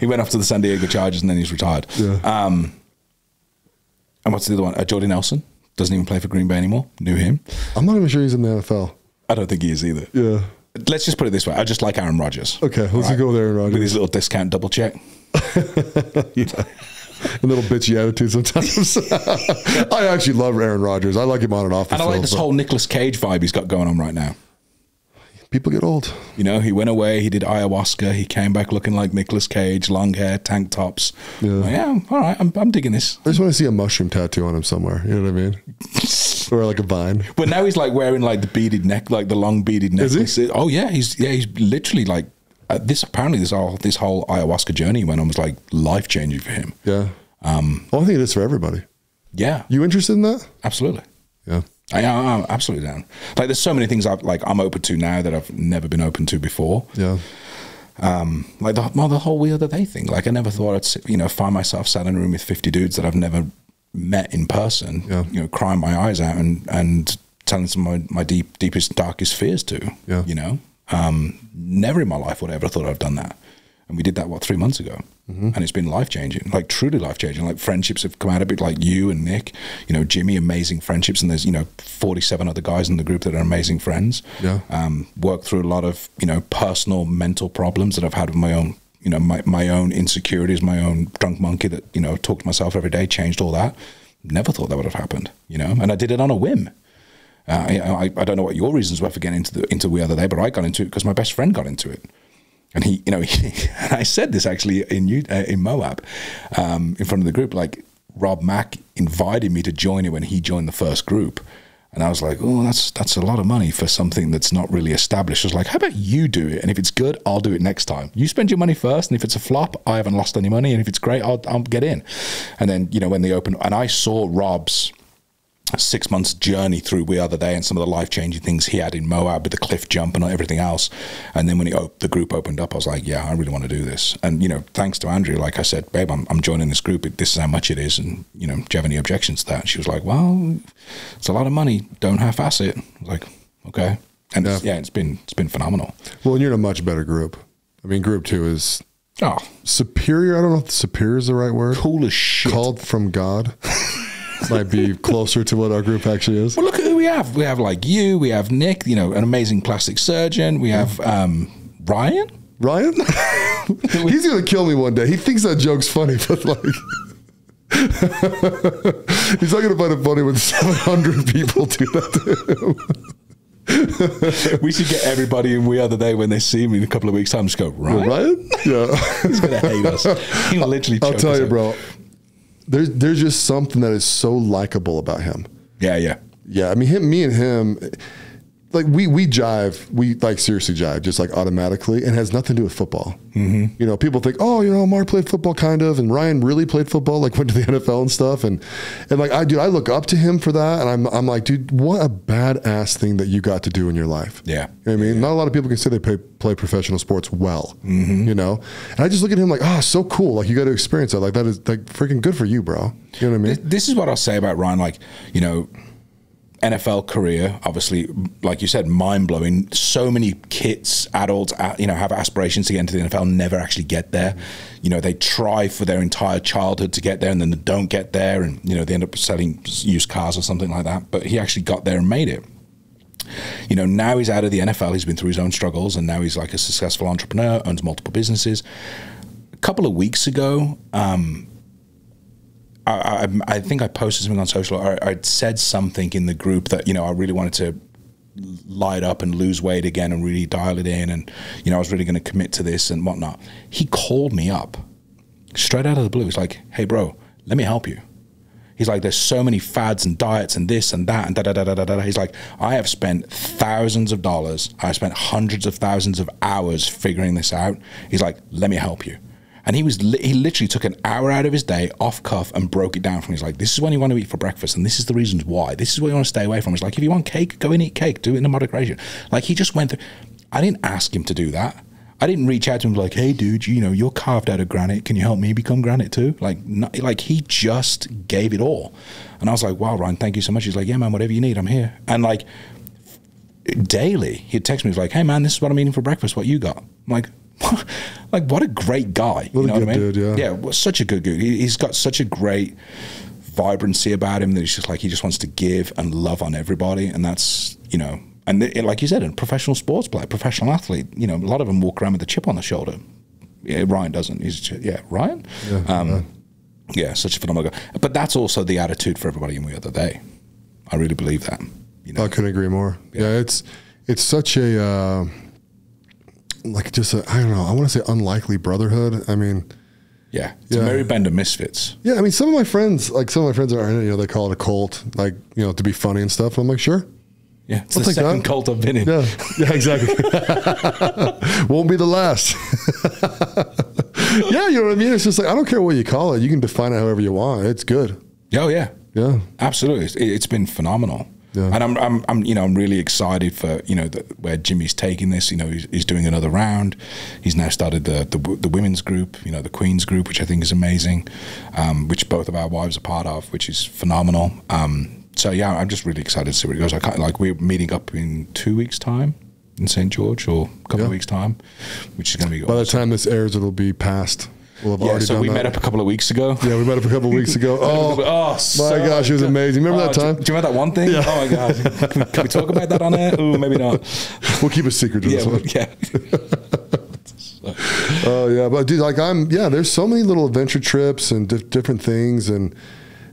He went off to the San Diego Chargers and then he's retired. Yeah. And what's the other one? Jordy Nelson. Doesn't even play for Green Bay anymore. Knew him. I'm not even sure he's in the NFL. I don't think he is either. Yeah. Let's just put it this way. I just like Aaron Rodgers. Okay, let's just go with Aaron Rodgers. With his little discount double check. A little bitchy attitude sometimes. I actually love Aaron Rodgers. I like him on and off the And I field. like this whole Nicolas Cage vibe he's got going on right now. People get old. You know, he went away, he did ayahuasca, he came back looking like Nicolas Cage, long hair, tank tops. Yeah, all right, I'm digging this. I just want to see a mushroom tattoo on him somewhere. You know what I mean? Or like a vine. But now he's like wearing like the beaded neck, like the long beaded necklace. Is he? Oh yeah, he's literally like this. Apparently, this whole ayahuasca journey he went on was like life changing for him. Yeah. Well, I think it is for everybody. Yeah, You interested in that? absolutely. Yeah. I'm absolutely down. Like, there's so many things I'm open to now that I've never been open to before. Yeah. Like the whole We Are the They thing. Like, I never thought I'd find myself sat in a room with 50 dudes that I've never met in person. Yeah. You know, crying my eyes out and telling some of my deepest, darkest fears to. Yeah. You know, never in my life would I ever thought I'd done that. And we did that 3 months ago, and it's been life changing, like truly life changing. Like friendships have come out of it, like you and Nick, you know, Jimmy, amazing friendships, and there's 47 other guys in the group that are amazing friends. Yeah. Worked through a lot of personal mental problems that I've had with my own, my own insecurities, my own drunk monkey that talk to myself every day. Changed all that. Never thought that would have happened, and I did it on a whim. I don't know what your reasons were for getting into We Are the They, but I got into it because my best friend got into it. And he, and I said this actually in Moab, in front of the group. Like Rob Mack invited me to join it when he joined the first group, and I was like, "Oh, that's a lot of money for something that's not really established." I was like, "How about you do it? And if it's good, I'll do it next time. You spend your money first, and if it's a flop, I haven't lost any money, and if it's great, I'll get in." And then when they opened, and I saw Rob's 6 months journey through We Are the Day and some of the life-changing things he had in Moab with the cliff jump and everything else. And then when the group opened up, I was like, yeah, I really want to do this. And, you know, thanks to Andrea, like I said, babe, I'm joining this group. This is how much it is. And, you know, do you have any objections to that? And she was like, well, it's a lot of money. Don't half-ass it. I was like, okay. And it's been phenomenal. Well, and you're in a much better group. I mean, group 2 is superior. I don't know if superior is the right word. Cool as shit. Called from God. Might be closer to what our group actually is. Well, look at who we have. We have like you. We have Nick, you know, an amazing plastic surgeon. We have Ryan. Ryan? He's going to kill me one day. He thinks that joke's funny, but like... he's not going to find it funny when 700 people do that to him. We should get everybody in We Are the Day when they see me in a couple of weeks' time. Just go, Ryan? Yeah. He's going to hate us. He'll literally choke I'll tell you, out. bro. There's just something that is so likable about him. Yeah. Yeah, I mean, me and him, like we jive, we like seriously jive, just like automatically, and has nothing to do with football. Mm-hmm. You know, people think, oh, you know, Mark played football kind of, and Ryan really played football, like went to the NFL and stuff, and like I look up to him for that, and I'm like, dude, what a badass thing that you got to do in your life. Yeah, you know what I mean, not a lot of people can say they play professional sports well. Mm-hmm. You know, and I just look at him like, oh, so cool, like you got to experience that, like that is like freaking good for you, bro. You know what I mean? This is what I'll say about Ryan, like, you know, NFL career, obviously, like you said, mind-blowing. So many kids, adults, you know, have aspirations to get into the NFL, never actually get there. You know, they try for their entire childhood to get there, and then they don't get there, and, you know, they end up selling used cars or something like that. But he actually got there and made it. You know, now he's out of the NFL. He's been through his own struggles, and now he's like a successful entrepreneur, owns multiple businesses. A couple of weeks ago, I think I posted something on social, or I'd said something in the group that, you know, I really wanted to light up and lose weight again and really dial it in, and, you know, I was really going to commit to this and whatnot. He called me up straight out of the blue. He's like, hey, bro, let me help you. He's like, there's so many fads and diets and this and that and da-da-da-da-da-da. He's like, I have spent thousands of dollars. I spent hundreds of thousands of hours figuring this out. He's like, let me help you. And he literally took an hour out of his day off cuff and broke it down for me. He's like, this is when you want to eat for breakfast, and this is the reasons why. This is what you want to stay away from. He's like, if you want cake, go and eat cake. Do it in a moderation. Like, he just went through. I didn't ask him to do that. I didn't reach out to him like, hey, dude, you know, you're carved out of granite. Can you help me become granite too? Like he just gave it all. And I was like, wow, Ryan, thank you so much. He's like, yeah, man, whatever you need, I'm here. And like daily, he'd text me. He was like, hey, man, this is what I'm eating for breakfast. What you got? I'm like, like, what a great guy. What you know a good what I mean? dude, yeah. Well, such a good dude. He's got such a great vibrancy about him that he's just like, he just wants to give and love on everybody. And that's, you know, and like you said, a professional sports player, professional athlete, you know, a lot of them walk around with a chip on the shoulder. Yeah, Ryan doesn't. He's just, Ryan? Yeah, such a phenomenal guy. But that's also the attitude for everybody in We Are the Day. I really believe that. You know? I couldn't agree more. Yeah, it's such a... like just I don't know, I want to say unlikely brotherhood. I mean, it's a merry band of misfits. Yeah, I mean, some of my friends are in it, you know, they call it a cult, like, you know, to be funny and stuff. I'm like, sure. Yeah, it's the second cult I've been in. Yeah, exactly. Won't be the last. Yeah, you know what I mean? It's just like, I don't care what you call it. You can define it however you want. It's good. Oh, yeah. Yeah. Absolutely. It's been phenomenal. Yeah. And I'm really excited for, you know, where Jimmy's taking this. You know, he's doing another round. He's now started the women's group, you know, the Queen's group, which I think is amazing, which both of our wives are part of, which is phenomenal. So yeah, I'm just really excited to see where it goes. We're meeting up in 2 weeks' time in St. George, or a couple of weeks' time, which is going to be awesome. By the time this airs, it'll be past. We'll have already so done we that. met up a couple of weeks ago. Yeah, we met up a couple of weeks ago. Oh my gosh, it was amazing. Remember that time? Do you remember that one thing? Yeah. Oh my God. Can we talk about that on air? Oh, maybe not. We'll keep a secret to this one. Yeah. Oh yeah, but dude, like there's so many little adventure trips and different things, and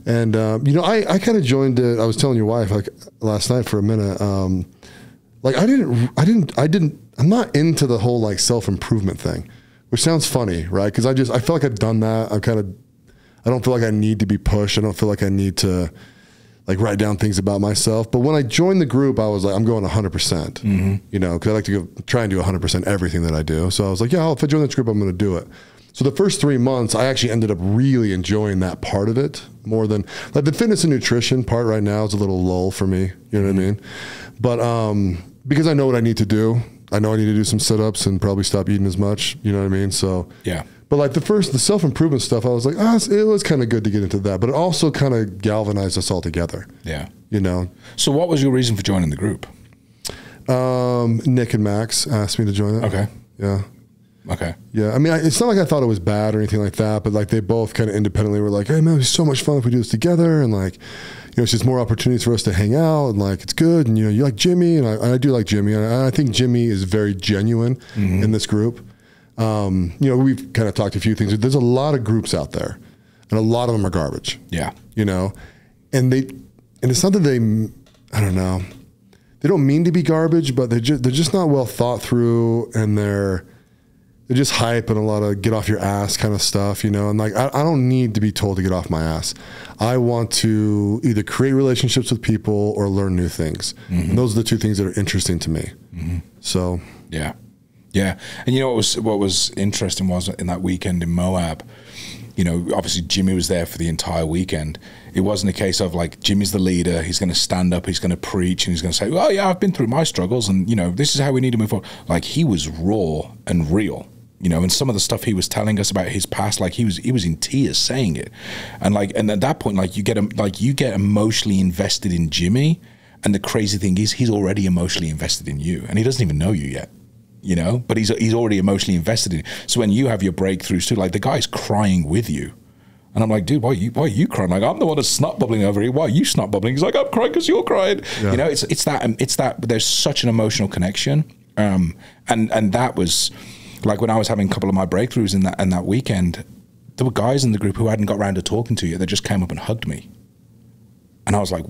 you know, I kind of joined it. I was telling your wife like last night for a minute. Like I'm not into the whole like self-improvement thing, which sounds funny, right? Because I feel like I've done that. I don't feel like I need to be pushed. I don't feel like I need to like write down things about myself. But when I joined the group, I was like, I'm going 100%, you know, because I like to try and do 100% everything that I do. So I was like, yeah, if I join this group, I'm going to do it. So the first 3 months, I actually ended up really enjoying that part of it more than like the fitness and nutrition part right now is a little lull for me. You know what I mean? But because I know what I need to do, I know I need to do some sit-ups and probably stop eating as much. You know what I mean? So Yeah. But like the self-improvement stuff, I was like, it was kind of good to get into that, but it also kind of galvanized us all together. Yeah. You know? So what was your reason for joining the group? Nick and Max asked me to join it. Okay. Yeah. Okay. Yeah. I mean, it's not like I thought it was bad or anything like that, but like they both kind of independently were like, hey man, it'd be so much fun if we do this together. And like, you know, it's just more opportunities for us to hang out and like, it's good. And you know, you like Jimmy and I do like Jimmy. And I think Jimmy is very genuine in this group. You know, we've kind of talked a few things. There's a lot of groups out there and a lot of them are garbage. Yeah. You know, and it's not that I don't know, they don't mean to be garbage, but they're just not well thought through, and they're just hype and a lot of get off your ass kind of stuff, you know? And like, I don't need to be told to get off my ass. I want to either create relationships with people or learn new things. And those are the two things that are interesting to me. So. Yeah. Yeah. And you know what was interesting was in that weekend in Moab, you know, obviously Jimmy was there for the entire weekend. It wasn't a case of like, Jimmy's the leader, he's going to stand up, he's going to preach, and he's going to say, oh yeah, I've been through my struggles, and you know, this is how we need to move forward. Like, he was raw and real, you know, and some of the stuff he was telling us about his past, like he was in tears saying it. And like, and at that point, like you get emotionally invested in Jimmy. And the crazy thing is he's already emotionally invested in you, and he doesn't even know you yet. You know, but he's already emotionally invested in it. So when you have your breakthroughs too, like the guy's crying with you, and I'm like, dude, why are you crying? Like, I'm the one that's snot bubbling over here. Why are you snot bubbling? He's like, I'm crying because you're crying. Yeah. You know, it's that. There's such an emotional connection, and that was like when I was having a couple of my breakthroughs in that weekend. There were guys in the group who hadn't got around to talking to you. They just came up and hugged me, and I was like,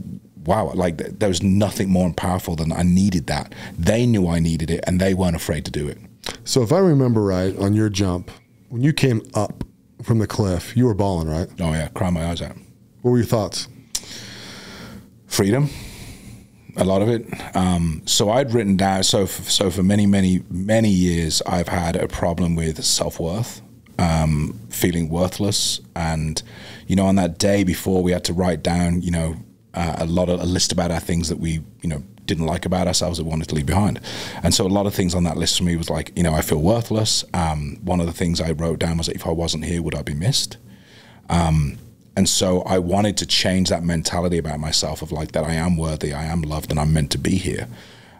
wow, like there was nothing more powerful than I needed that. They knew I needed it, and they weren't afraid to do it. So if I remember right, on your jump, when you came up from the cliff, you were bawling, right? Oh yeah, crying my eyes out. What were your thoughts? Freedom, a lot of it. So I'd written down, so for many years, I've had a problem with self-worth, feeling worthless. And, you know, on that day before, we had to write down, you know, a list about our things that we, you know, didn't like about ourselves that we wanted to leave behind. And so a lot of things on that list for me was like, you know, I feel worthless. One of the things I wrote down was that if I wasn't here, would I be missed? And so I wanted to change that mentality about myself of like that I am worthy, I am loved, and I'm meant to be here.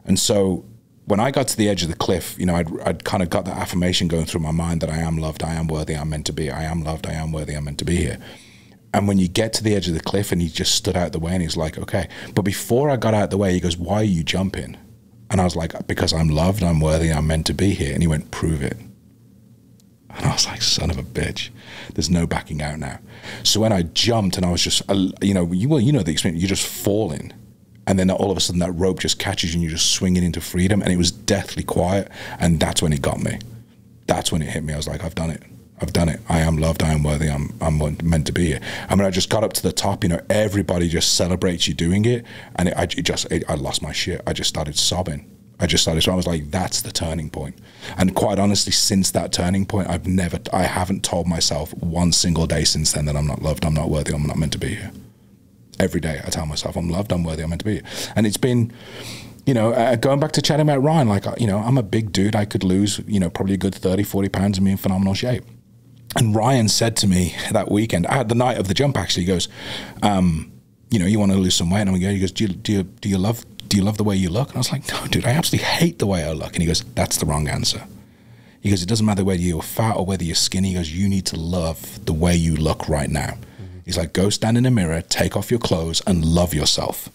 And so when I got to the edge of the cliff, you know, I'd kind of got that affirmation going through my mind that I am loved, I am worthy, I'm meant to be, I am loved, I am worthy, I'm meant to be here. And when you get to the edge of the cliff and he just stood out the way and he's like, okay. But before I got out the way, he goes, why are you jumping? And I was like, because I'm loved, I'm worthy, I'm meant to be here. And he went, prove it. And I was like, son of a bitch, there's no backing out now. So when I jumped and I was just, you know the experience, you're just falling. And then all of a sudden that rope just catches you and you're just swinging into freedom. And it was deathly quiet. And that's when it got me. That's when it hit me. I was like, I've done it. I've done it. I am loved. I am worthy. I'm meant to be here. I mean, I just got up to the top. You know, everybody just celebrates you doing it, and I lost my shit. I just started sobbing. I was like, that's the turning point. And quite honestly, since that turning point, I haven't told myself one single day since then that I'm not loved, I'm not worthy, I'm not meant to be here. Every day I tell myself I'm loved, I'm worthy, I'm meant to be here. And it's been, you know, going back to chatting about Ryan, like, you know, I'm a big dude. I could lose, you know, probably a good 30, 40 pounds and be in phenomenal shape. And Ryan said to me that weekend, the night of the jump actually, he goes, you know, you want to lose some weight? And he goes, do you love the way you look? And I was like, no, dude, I absolutely hate the way I look. And he goes, that's the wrong answer. He goes, it doesn't matter whether you're fat or whether you're skinny. He goes, you need to love the way you look right now. He's like, go stand in the mirror, take off your clothes and love yourself.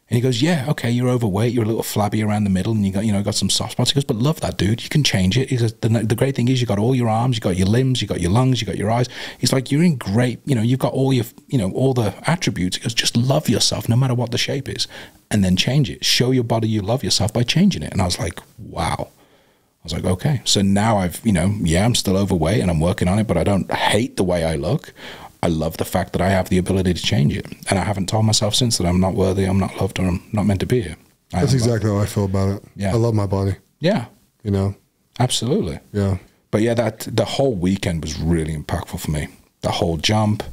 And he goes, yeah, okay, you're overweight, you're a little flabby around the middle, and you got some soft spots. He goes, but love that, dude. You can change it. He says, the great thing is you got all your arms, you got your limbs, you got your lungs, you got your eyes. He's like, you're in great, you know, you've got all your, you know, all the attributes. He goes, just love yourself no matter what the shape is, and then change it. Show your body you love yourself by changing it. And I was like, wow. I was like, okay. So now I've, you know, yeah, I'm still overweight and I'm working on it, but I don't hate the way I look. I love the fact that I have the ability to change it. And I haven't told myself since that I'm not worthy, I'm not loved, or I'm not meant to be here. That's exactly how I feel about it. Yeah. I love my body. Yeah. You know? Absolutely. Yeah. But yeah, the whole weekend was really impactful for me. The whole jump,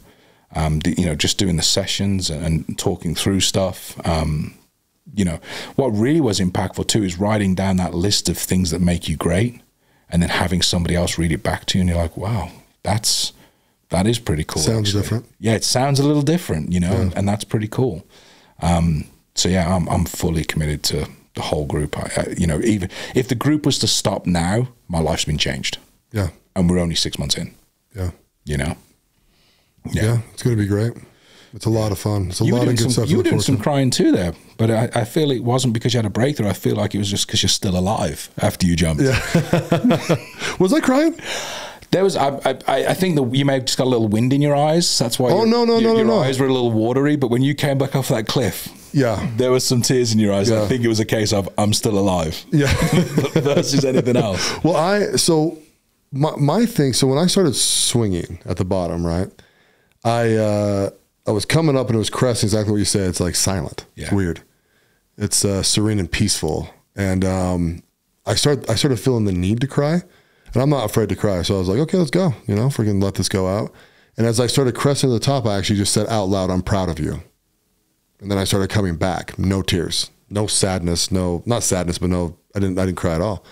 just doing the sessions and talking through stuff. What really was impactful too is writing down that list of things that make you great, and then having somebody else read it back to you, and you're like, wow, that is pretty cool. Sounds actually. different. Yeah, it sounds a little different, and that's pretty cool. So yeah, I'm fully committed to the whole group. Even if the group was to stop now, my life's been changed. Yeah. And we're only 6 months in. Yeah. Yeah, it's going to be great. It's a lot of fun. It's a lot of good stuff. You were doing some crying too there, but I feel it wasn't because you had a breakthrough. I feel like it was just because you're still alive after you jumped. Yeah. Was I crying? There was. I think that you may have just got a little wind in your eyes. That's why. Oh, your eyes were a little watery. But when you came back off that cliff, yeah, there was some tears in your eyes. Yeah. I think it was a case of I'm still alive. Yeah. versus anything else. Well, my thing. So when I started swinging at the bottom, right, I was coming up and it was cresting. Exactly what you said. It's like silent. Yeah. It's weird. It's serene and peaceful. And I started feeling the need to cry. And I'm not afraid to cry. So I was like, okay, let's go. Freaking let this go out. And as I started cresting to the top, I actually just said out loud, I'm proud of you. And then I started coming back. No tears, no sadness, not sadness, but I didn't cry at all.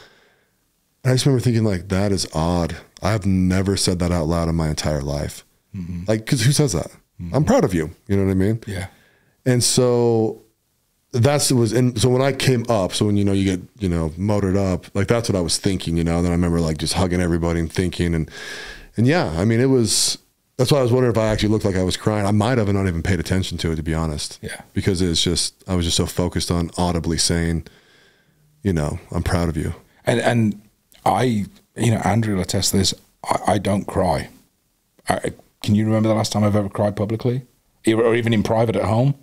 And I just remember thinking like, that is odd. I've never said that out loud in my entire life. Mm-hmm. Like, cause who says that? Mm-hmm. I'm proud of you. You know what I mean? Yeah. And so so when I came up, so when, you get, motored up, like that's what I was thinking, then I remember like just hugging everybody and thinking and yeah, I mean, that's why I was wondering if I actually looked like I was crying. I might have not even paid attention to it, to be honest. Yeah. Because I was just so focused on audibly saying, I'm proud of you. And I, Andrew will attest to this. I don't cry. Can you remember the last time I've ever cried publicly or even in private at home?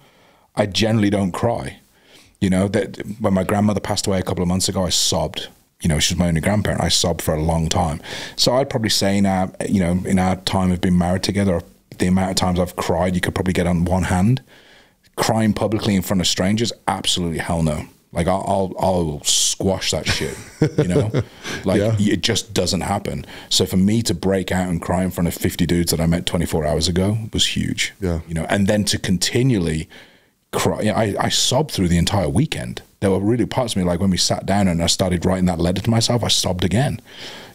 I generally don't cry. That when my grandmother passed away a couple of months ago, I sobbed. She was my only grandparent. I sobbed for a long time. So I'd probably say in our time of being married together, the amount of times I've cried, you could probably get on one hand. Crying publicly in front of strangers, absolutely hell no. Like I'll squash that shit. It just doesn't happen. So for me to break out and cry in front of 50 dudes that I met 24 hours ago was huge. Yeah. And then to continually cry. I sobbed through the entire weekend. There were really parts of me, like when we sat down and I started writing that letter to myself, I sobbed again,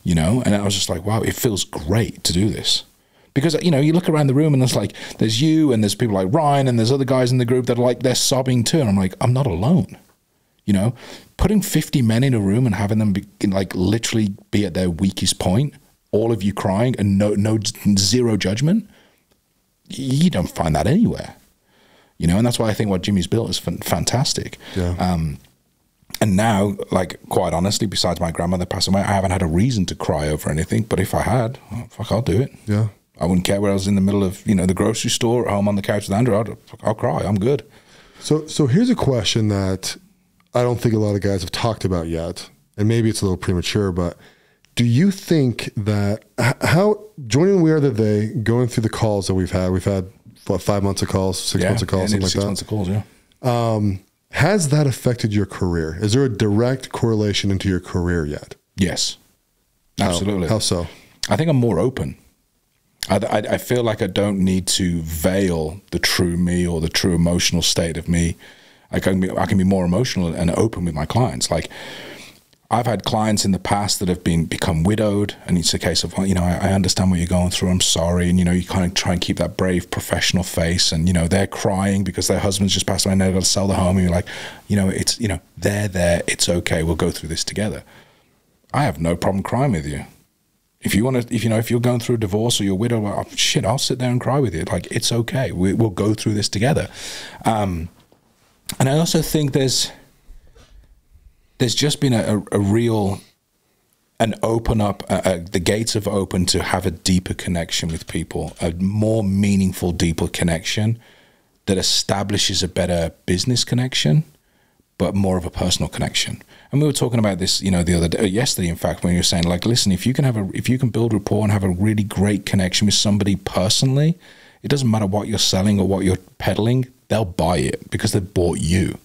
and I was just like, wow, it feels great to do this. Because, you look around the room and there's you and there's people like Ryan and there's other guys in the group that are like, they're sobbing too. And I'm like, I'm not alone. Putting 50 men in a room and having them literally be at their weakest point, all of you crying and zero judgment, you don't find that anywhere. And that's why I think what Jimmy's built is fantastic. Yeah. And now, quite honestly, besides my grandmother passing away, I haven't had a reason to cry over anything. But if I had, I'll do it. Yeah. I wouldn't care where I was in the middle of, the grocery store, at home on the couch with Andrew. I'll cry. I'm good. So here's a question that I don't think a lot of guys have talked about yet, and maybe it's a little premature, but do you think that how joining We Are the They, going through the calls that we've had what, 5 months of calls, 6 months of calls, something like that? 6 months of calls, yeah. Has that affected your career? Is there a direct correlation into your career yet? Yes, absolutely. How so? I think I'm more open. I feel like I don't need to veil the true me or the true emotional state of me. I can be more emotional and open with my clients. Like, I've had clients in the past that have become widowed, and it's a case of, I understand what you're going through. I'm sorry. And, you kind of try and keep that brave professional face, and, they're crying because their husband's just passed away and they've got to sell the home. And you're like, it's, they're there. It's okay. We'll go through this together. I have no problem crying with you. If you want to, if you're going through a divorce or you're widowed, well, shit, I'll sit there and cry with you. Like, it's okay. We'll go through this together. And I also think there's just been an open up, the gates have opened to have a deeper connection with people, a more meaningful, deeper connection that establishes a better business connection, but more of a personal connection. And we were talking about this, the other day, yesterday, in fact, when you were saying, like, listen, if you can build rapport and have a really great connection with somebody personally, it doesn't matter what you're selling or what you're peddling, they'll buy it because they've bought you.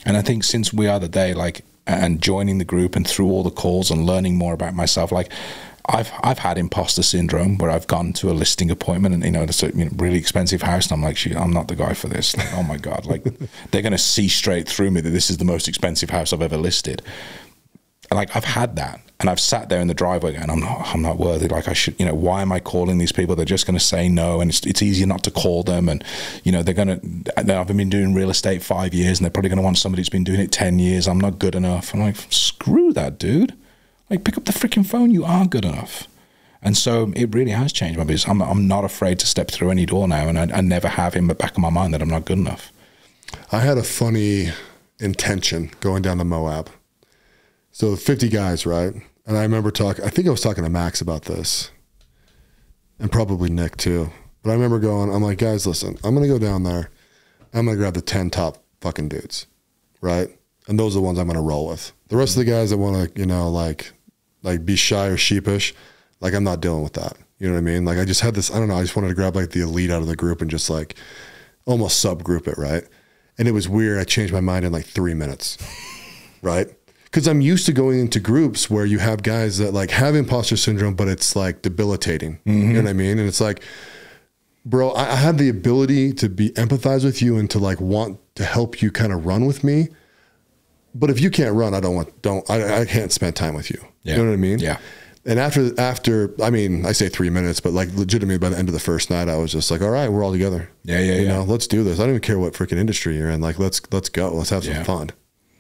And I think since We Are the They, and joining the group and through all the calls and learning more about myself, I've had imposter syndrome where I've gone to a listing appointment and, it's a really expensive house. And I'm like, shit, I'm not the guy for this. Like, oh my God, like they're going to see straight through me that this is the most expensive house I've ever listed. And like, I've had that. And I've sat there in the driveway and I'm not worthy. Like I should, why am I calling these people? They're just going to say no. And it's easier not to call them. And, I've been doing real estate 5 years and they're probably going to want somebody who's been doing it 10 years. I'm not good enough. I'm like, screw that, dude. Like, pick up the freaking phone. You are good enough. And so it really has changed my business. I'm not afraid to step through any door now. And I never have in the back of my mind that I'm not good enough. I had a funny intention going down to Moab. So 50 guys, right? And I remember I think I was talking to Max about this and probably Nick too. But I remember I'm like, guys, listen, I'm going to go down there. I'm going to grab the 10 top fucking dudes, right? And those are the ones I'm going to roll with. The rest of the guys that want to, like be shy or sheepish, like I'm not dealing with that. You know what I mean? Like I just had this, I don't know, I just wanted to grab like the elite out of the group and just like almost subgroup it, right? And it was weird. I changed my mind in like 3 minutes, right? Because I'm used to going into groups where you have guys that like have imposter syndrome, but it's like debilitating. You know what I mean? And it's like, bro, I have the ability to empathize with you and to like want to help you kind of run with me. But if you can't run, I can't spend time with you. Yeah. You know what I mean? Yeah. And after, I mean, I say 3 minutes, but like legitimately by the end of the first night, I was just like, all right, we're all together. Yeah. You know, let's do this. I don't even care what freaking industry you're in. Like, let's go. Let's have some fun.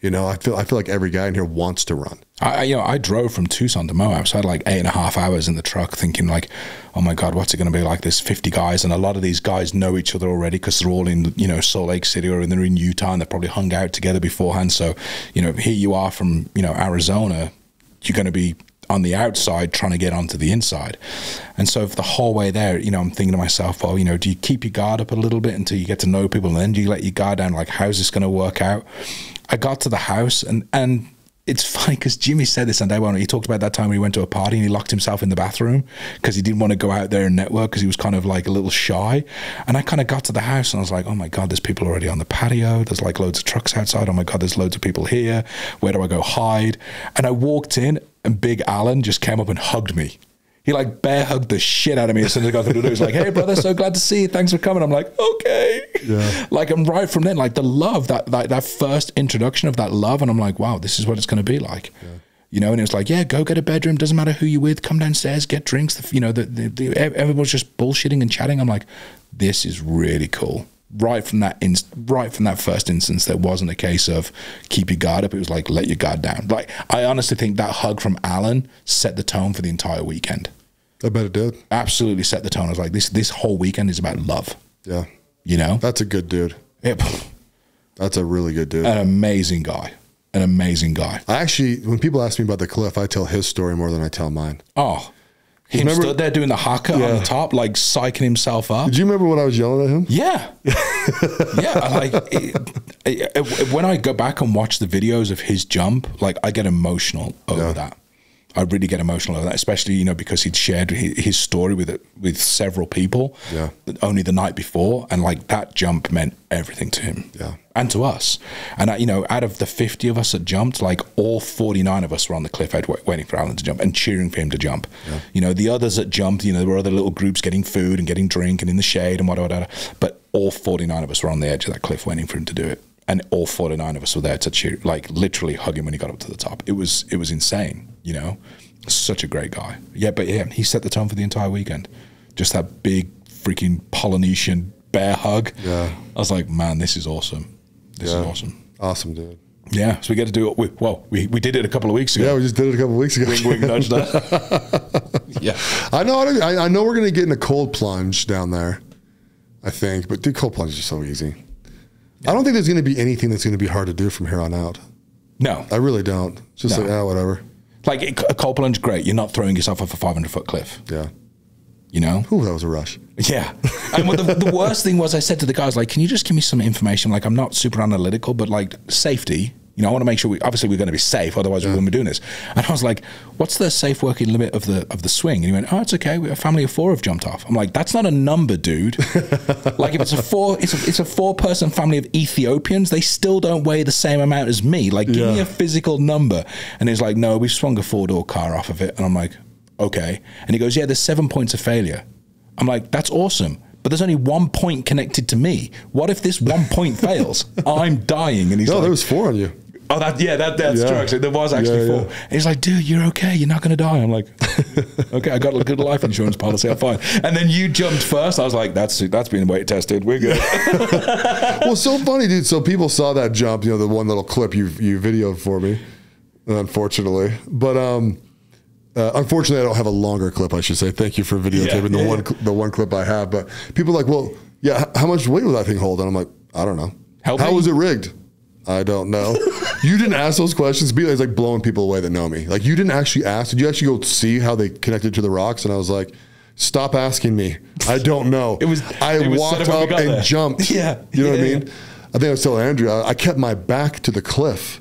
I feel like every guy in here wants to run. I drove from Tucson to Moab, so I had like 8.5 hours in the truck thinking like, oh my God, what's it going to be like? There's 50 guys, and a lot of these guys know each other already because they're all in, Salt Lake City or they're in Utah, and they're probably hung out together beforehand. So, here you are from, Arizona, you're going to be on the outside trying to get onto the inside. And so for the whole way there, I'm thinking to myself, well, do you keep your guard up a little bit until you get to know people, and then do you let your guard down? Like, how's this going to work out? I got to the house and it's funny because Jimmy said this on day one. He talked about that time when he went to a party and he locked himself in the bathroom because he didn't want to go out there and network because he was kind of like a little shy. And I kind of got to the house and I was like, oh my God, there's people already on the patio. There's like loads of trucks outside. Oh my God, there's loads of people here. Where do I go hide? And I walked in and Big Alan just came up and hugged me. He like bear hugged the shit out of me as soon as I got through the door. He was like, hey brother, so glad to see you. Thanks for coming. I'm like, okay. Yeah. Like, and right from then, like the love, that first introduction of that love. And I'm like, wow, this is what it's going to be like. Yeah. And it was like, yeah, go get a bedroom. Doesn't matter who you're with. Come downstairs, get drinks. Everyone's just bullshitting and chatting. I'm like, this is really cool. Right from that first instance, there wasn't a case of keep your guard up. It was like, let your guard down. Like, I honestly think that hug from Alan set the tone for the entire weekend. I bet it did. Absolutely set the tone. I was like, this whole weekend is about love. Yeah. That's a good dude. Yep. That's a really good dude. An amazing guy. I actually, when people ask me about the cliff, I tell his story more than I tell mine. Oh, him stood there doing the haka on the top, like psyching himself up. Did you remember when I was yelling at him? Yeah. When I go back and watch the videos of his jump, like I get emotional over that. I really get emotional over that, especially, because he'd shared his story with several people only the night before. And like that jump meant everything to him and to us. And, out of the 50 of us that jumped, like all 49 of us were on the cliff edge waiting for Alan to jump and cheering for him to jump. Yeah. The others that jumped, there were other little groups getting food and getting drink and in the shade and whatever. But all 49 of us were on the edge of that cliff waiting for him to do it. And all 49 of us were there to cheer, like literally hug him when he got up to the top. It was insane, Such a great guy. Yeah, but he set the tone for the entire weekend. Just that big freaking Polynesian bear hug. Yeah. I was like, man, this is awesome. This is awesome. Awesome, dude. Yeah, so we get to do it. We did it a couple of weeks ago. Yeah, we just did it a couple of weeks ago. Wing, nudge that. Yeah. I know we're going to get in a cold plunge down there, I think. But dude, cold plunge is so easy. I don't think there's going to be anything that's going to be hard to do from here on out. No. I really don't. It's just like, whatever. Like a cold plunge, great. You're not throwing yourself off a 500-foot cliff. Yeah. Ooh, that was a rush. Yeah. And the worst thing was I said to the guys, like, can you just give me some information? Like, I'm not super analytical, but like safety. I want to make sure we're going to be safe. Otherwise, we wouldn't be doing this. And I was like, what's the safe working limit of the swing? And he went, oh, it's okay. A family of 4 have jumped off. I'm like, that's not a number, dude. Like if it's a 4-person family of Ethiopians, they still don't weigh the same amount as me. Like, give me a physical number. And he's like, no, we swung a 4-door car off of it. And I'm like, okay. And he goes, yeah, there's 7 points of failure. I'm like, that's awesome. But there's only 1 point connected to me. What if this 1 point fails? I'm dying. And he's No, like, there was 4 on you. oh, that's true. Actually, there was actually 4. And he's like, dude, you're okay. You're not going to die. I'm like, okay, I got a good life insurance policy. I'm fine. And then you jumped first. I was like, that's been weight tested. We're good. Well, so funny, dude. So people saw that jump, the one little clip you videoed for me, unfortunately. But unfortunately, I don't have a longer clip, I should say. Thank you for videotaping the one clip I have. But people are like, well, yeah, how much weight will that thing hold? And I'm like, I don't know. How was it rigged? I don't know. You didn't ask those questions. It's like blowing people away that know me. Like, you didn't actually ask. Did you actually go see how they connected to the rocks? And I was like, stop asking me. I don't know. I walked up and jumped. Yeah. You know what I mean? I think I was telling Andrew, I kept my back to the cliff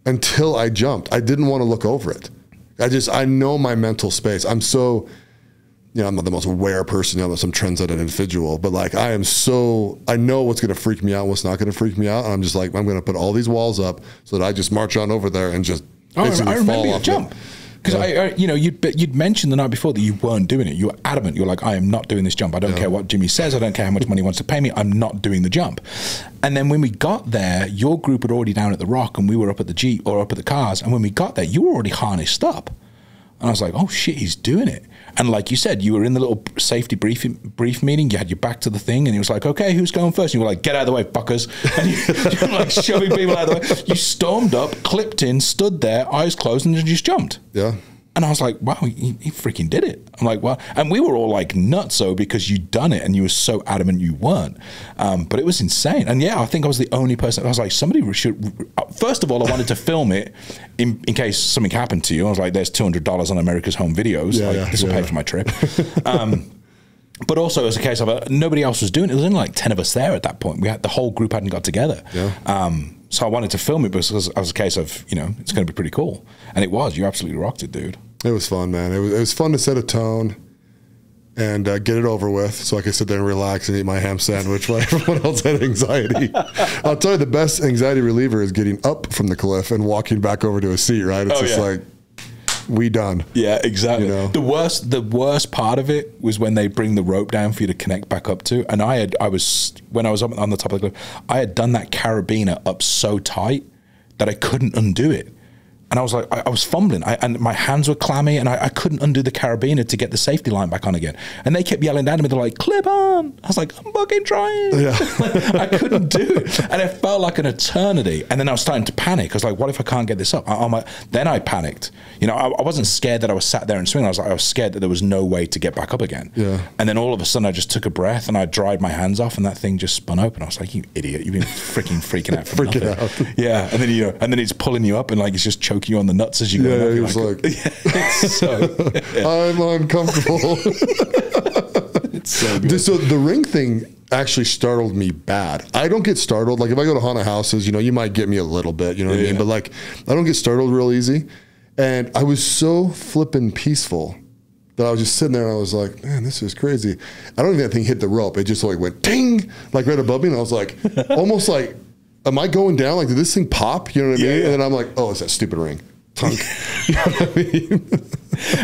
until I jumped. I didn't want to look over it. I know my mental space. I'm so, I'm not the most aware person, I'm some trendsetter individual, but like I know what's going to freak me out, what's not going to freak me out. And I'm just like, I'm going to put all these walls up so that I just march on over there and just basically fall off. Jump. Because you'd mentioned the night before that you weren't doing it. You were adamant. You were like, I am not doing this jump. I don't care what Jimmy says. I don't care how much money he wants to pay me. I'm not doing the jump. And then when we got there, your group had already down at the rock, and we were up at the Jeep or up at the cars. And when we got there, you were already harnessed up. And I was like, oh shit, he's doing it. And like you said, you were in the little safety brief meeting. You had your back to the thing, and he was like, okay, who's going first? And you were like, get out of the way, fuckers. And you were like shoving people out of the way. You stormed up, clipped in, stood there, eyes closed, and just jumped. Yeah. And I was like, wow, he freaking did it. I'm like, wow. And we were all like nutso because you'd done it and you were so adamant you weren't. But it was insane. And yeah, I think I was the only person. I was like, somebody should. First of all, I wanted to film it in case something happened to you. I was like, there's $200 on America's Home Videos. This will pay for my trip. But also, it was a case of nobody else was doing it. There was only like 10 of us there at that point. The whole group hadn't got together. Yeah. So I wanted to film it because it was a case of, it's going to be pretty cool. And it was. You absolutely rocked it, dude. It was fun, man. It was fun to set a tone and get it over with so I could sit there and relax and eat my ham sandwich while everyone else had anxiety. I'll tell you, the best anxiety reliever is getting up from the cliff and walking back over to a seat, right? It's like, we done. Yeah, exactly. The worst part of it was when they bring the rope down for you to connect back up to. And when I was up on the top of the cliff, I had done that carabiner up so tight that I couldn't undo it. And I was like, I was fumbling, and my hands were clammy, and I couldn't undo the carabiner to get the safety line back on again. And they kept yelling down at me, they're like, clip on. I was like, I'm fucking trying. Yeah. I couldn't do it. And it felt like an eternity. And then I was starting to panic. I was like, what if I can't get this up? Then I panicked. I wasn't scared that I was sat there and swinging. I was scared that there was no way to get back up again. Yeah. And then all of a sudden I just took a breath and I dried my hands off and that thing just spun open. I was like, you idiot, you've been freaking out for nothing. Yeah. And then and then it's pulling you up and like it's just choking you on the nuts as you go. Yeah, he was like I'm uncomfortable. It's so good. So the ring thing actually startled me bad. I don't get startled. Like if I go to haunted houses, you might get me a little bit, what I mean? But like I don't get startled real easy. And I was so flippin' peaceful that I was just sitting there and I was like, man, this is crazy. I don't even think that thing hit the rope. It just like went ding, like right above me. And I was like, almost like, am I going down? Like, did this thing pop? You know what I mean? And then I'm like, oh, it's that stupid ring. Tunk. You know what I mean?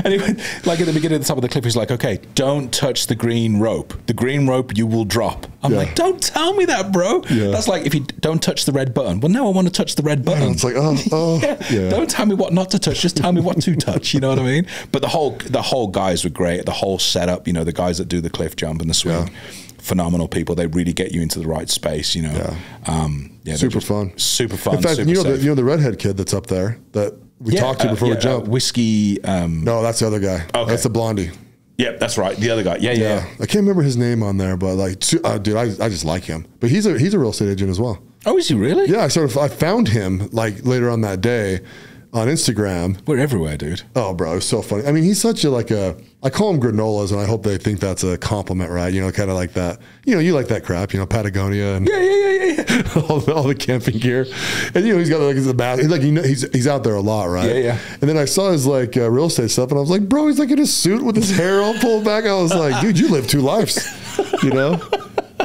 And like at the beginning of the top of the cliff, he's like, okay, don't touch the green rope. The green rope you will drop. I'm like, don't tell me that, bro. Yeah. That's like, if you don't touch the red button. Well, no, I want to touch the red button. Yeah, it's like, oh. Don't tell me what not to touch. Just tell me what to touch. You know what I mean? But the whole guys were great. The whole setup, the guys that do the cliff jump and the swing. Yeah. Phenomenal people. They really get you into the right space, super fun. Super fun. In fact, the redhead kid that's up there that we talked to before we jumped. Whiskey. No, that's the other guy. Okay. That's the blondie. Yep, that's right. The other guy. Yeah. I can't remember his name on there, but like, dude, I just like him. But he's a real estate agent as well. Oh, is he really? Yeah, I found him like later on that day on Instagram. We're everywhere, dude. Oh, bro, it's so funny. I mean, he's such I call him granolas, and I hope they think that's a compliment, right? Kind of like that. You like that crap, Patagonia and all the camping gear. And he's got like the bath. He's out there a lot, right? Yeah. And then I saw his like real estate stuff, and I was like, bro, he's like in his suit with his hair all pulled back. I was like, dude, you live 2 lives,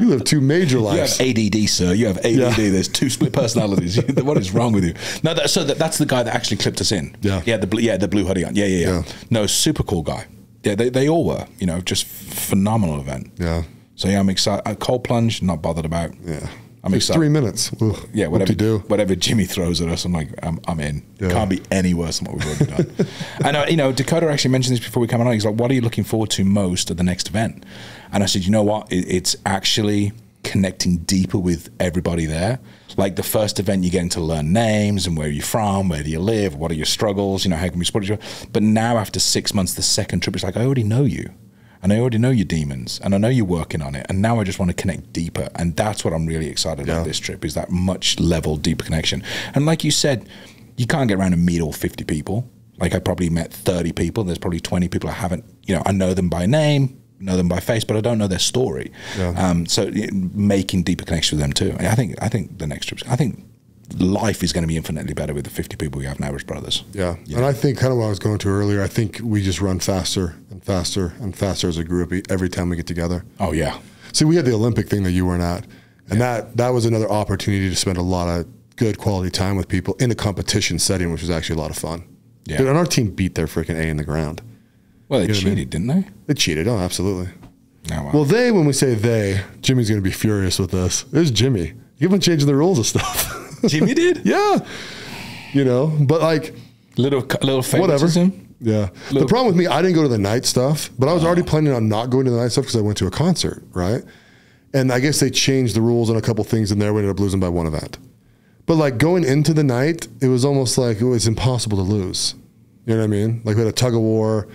You live two major You lives. have ADD, sir. You have ADD. Yeah. There's two split personalities. What is wrong with you? No, that's the guy that actually clipped us in. Yeah. Yeah, the blue hoodie on. Yeah. Yeah. No, super cool guy. Yeah, they all were. You know, just phenomenal event. Yeah. So yeah, I'm excited. Cold plunge, not bothered about. Yeah. I'm It's excited. 3 minutes. Ugh, Yeah, whatever. Jimmy throws at us, I'm like, I'm in. Yeah. It can't be any worse than what we've already done. And you know, Dakota actually mentioned this before we came on. He's like, "What are you looking forward to most at the next event?" And I said, "You know what? It's actually connecting deeper with everybody there. Like the first event, you get to learn names and where you're from, where do you live, what are your struggles, you know, how can we support each other. But now after 6 months, the second trip, it's like I already know you." And I already know your demons, and I know you're working on it, and now I just want to connect deeper, and that's what I'm really excited about this trip, is that much level, deeper connection. And like you said, you can't get around and meet all 50 people. Like I probably met 30 people, there's probably 20 people I haven't, you know, I know them by name, know them by face, but I don't know their story. Yeah. So making deeper connection with them too. I think the next trip, I think life is going to be infinitely better with the 50 people we have now as brothers. Yeah. And I think kind of what I was going to earlier, I think we just run faster and faster and faster as a group every time we get together. Oh yeah. See, we had the Olympic thing that you weren't at, and that was another opportunity to spend a lot of good quality time with people in a competition setting, which was actually a lot of fun. Yeah. Dude, and our team beat their freaking A in the ground. Well, they You know what I mean? cheated, didn't they? They cheated. Oh, absolutely. Oh, wow. Well, when we say they, Jimmy's going to be furious with us. It was Jimmy. You've been changing the rules of stuff. Jimmy did? Yeah. You know, but like, Little whatever. favoritism. Yeah. The problem with me, I didn't go to the night stuff, but I was already planning on not going to the night stuff because I went to a concert, right? And I guess they changed the rules on a couple things in there. We ended up losing by one event. But like going into the night, it was almost like it was impossible to lose. You know what I mean? Like we had a tug of war,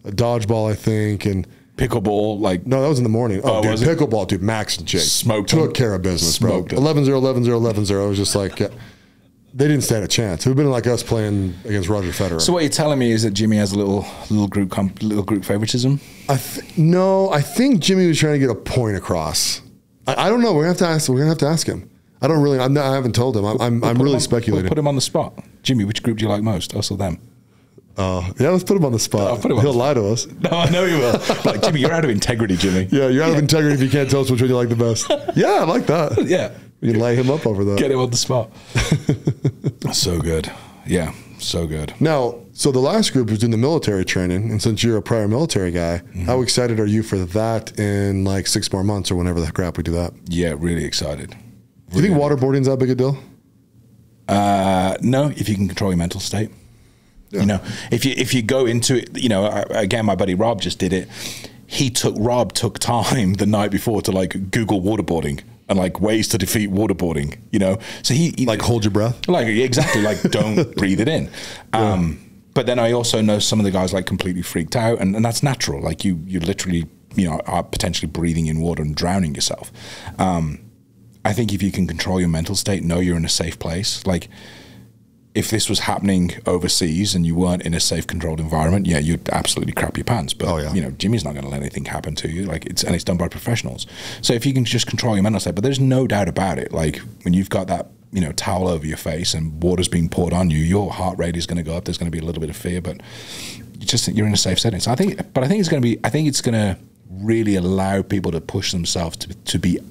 a dodgeball, I think, and Pickleball, like no, that was in the morning. Oh, dude, was it? pickleball, dude, Max and Jake Smoked took them. care of business, Smoked bro. them. 11-0, 11-0, 11-0. It was just like, they didn't stand a chance. It would have been like us playing against Roger Federer. So what you're telling me is that Jimmy has a little group favoritism? No, I think Jimmy was trying to get a point across. I don't know. We're gonna have to ask him. I don't really. I haven't told him. I'm really speculating. We'll put him on the spot. Jimmy, which group do you like most? Us or them? Yeah, let's put him on the spot. I'll put him on He'll the lie to us. No, I know you will. Like, Jimmy, you're out of integrity, Jimmy. Yeah, you're out of integrity if you can't tell us which one you like the best. Yeah, I like that. Yeah. We can lay him up over that. Get him on the spot. So good. Yeah, so good. Now, so the last group was doing the military training, and since you're a prior military guy, how excited are you for that in like 6 more months or whenever the crap we do that? Yeah, really excited. Do you think waterboarding's that big a deal? No, if you can control your mental state. You know, if you go into it, you know, again, my buddy Rob just did it. Rob took time the night before to like Google waterboarding and like ways to defeat waterboarding, you know? So he Like hold your breath? like, exactly, like don't breathe it in. But then I also know some of the guys like completely freaked out, and that's natural. Like you literally, you know, are potentially breathing in water and drowning yourself. I think if you can control your mental state, know you're in a safe place. Like if this was happening overseas and you weren't in a safe, controlled environment, yeah, you'd absolutely crap your pants. But you know, Jimmy's not going to let anything happen to you. Like it's done by professionals. So if you can just control your mental state, but there's no doubt about it. Like when you've got that, you know, towel over your face and water's being poured on you, your heart rate is going to go up. There's going to be a little bit of fear, but you're in a safe setting. So I think it's going to really allow people to push themselves to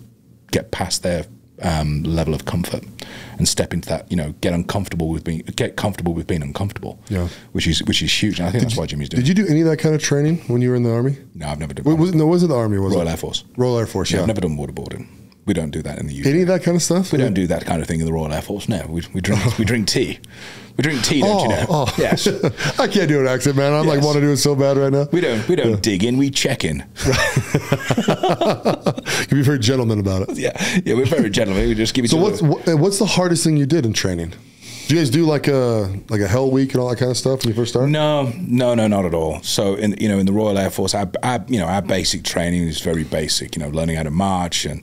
get past their level of comfort and step into that, you know, get comfortable with being uncomfortable. Yeah, which is huge. And I think that's why Jimmy's doing. Did you do any of that kind of training when you were in the Army? No, I've never done. Was it the Army? Was Royal it Air Force? Royal Air Force. Yeah, I've never done waterboarding. We don't do that in the UK. Any of that kind of stuff? We don't do that kind of thing in the Royal Air Force. No, we drink tea. We drink tea, don't you know? Yes. I can't do an accent, man. I'm like want to do it so bad right now. We don't dig in. We check in. Can be very gentleman about it. Yeah, we're very gentleman. We just give each other. So what's the hardest thing you did in training? Do you guys do like a hell week and all that kind of stuff when you first started? No, not at all. So in the Royal Air Force, our basic training is very basic. You know, learning how to march and